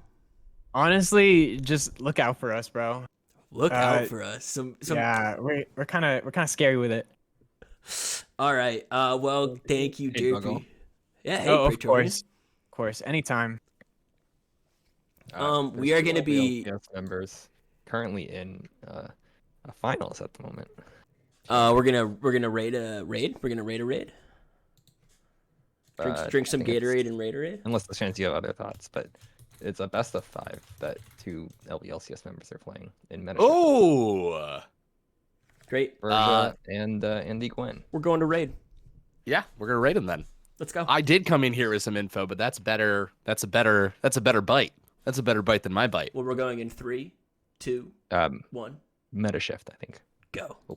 Honestly, just look out for us, bro. Look out for us. Some Yeah, we're kind of scary with it. All right. Well, thank you, Hey, Buggle. Derpy. Yeah. Hey, Oh, of Praetorian. course, anytime. We are gonna be- LPLCS members currently in a finals at the moment. We're gonna raid a raid. We're gonna raid a raid. Drink some I think it's- Gatorade and raid a raid. Unless the chance you have other thoughts, but it's a best of 5 that 2 LBLCS members are playing in Meta. Oh, Great. Berja and Andy Gwen. We're going to raid. yeah, we're gonna rate him then. Let's go. I did come in here with some info, but that's better. That's a better bite. That's a better bite than my bite. Well, we're going in 3, 2, Um, 1, Meta shift, I think. go. Oh.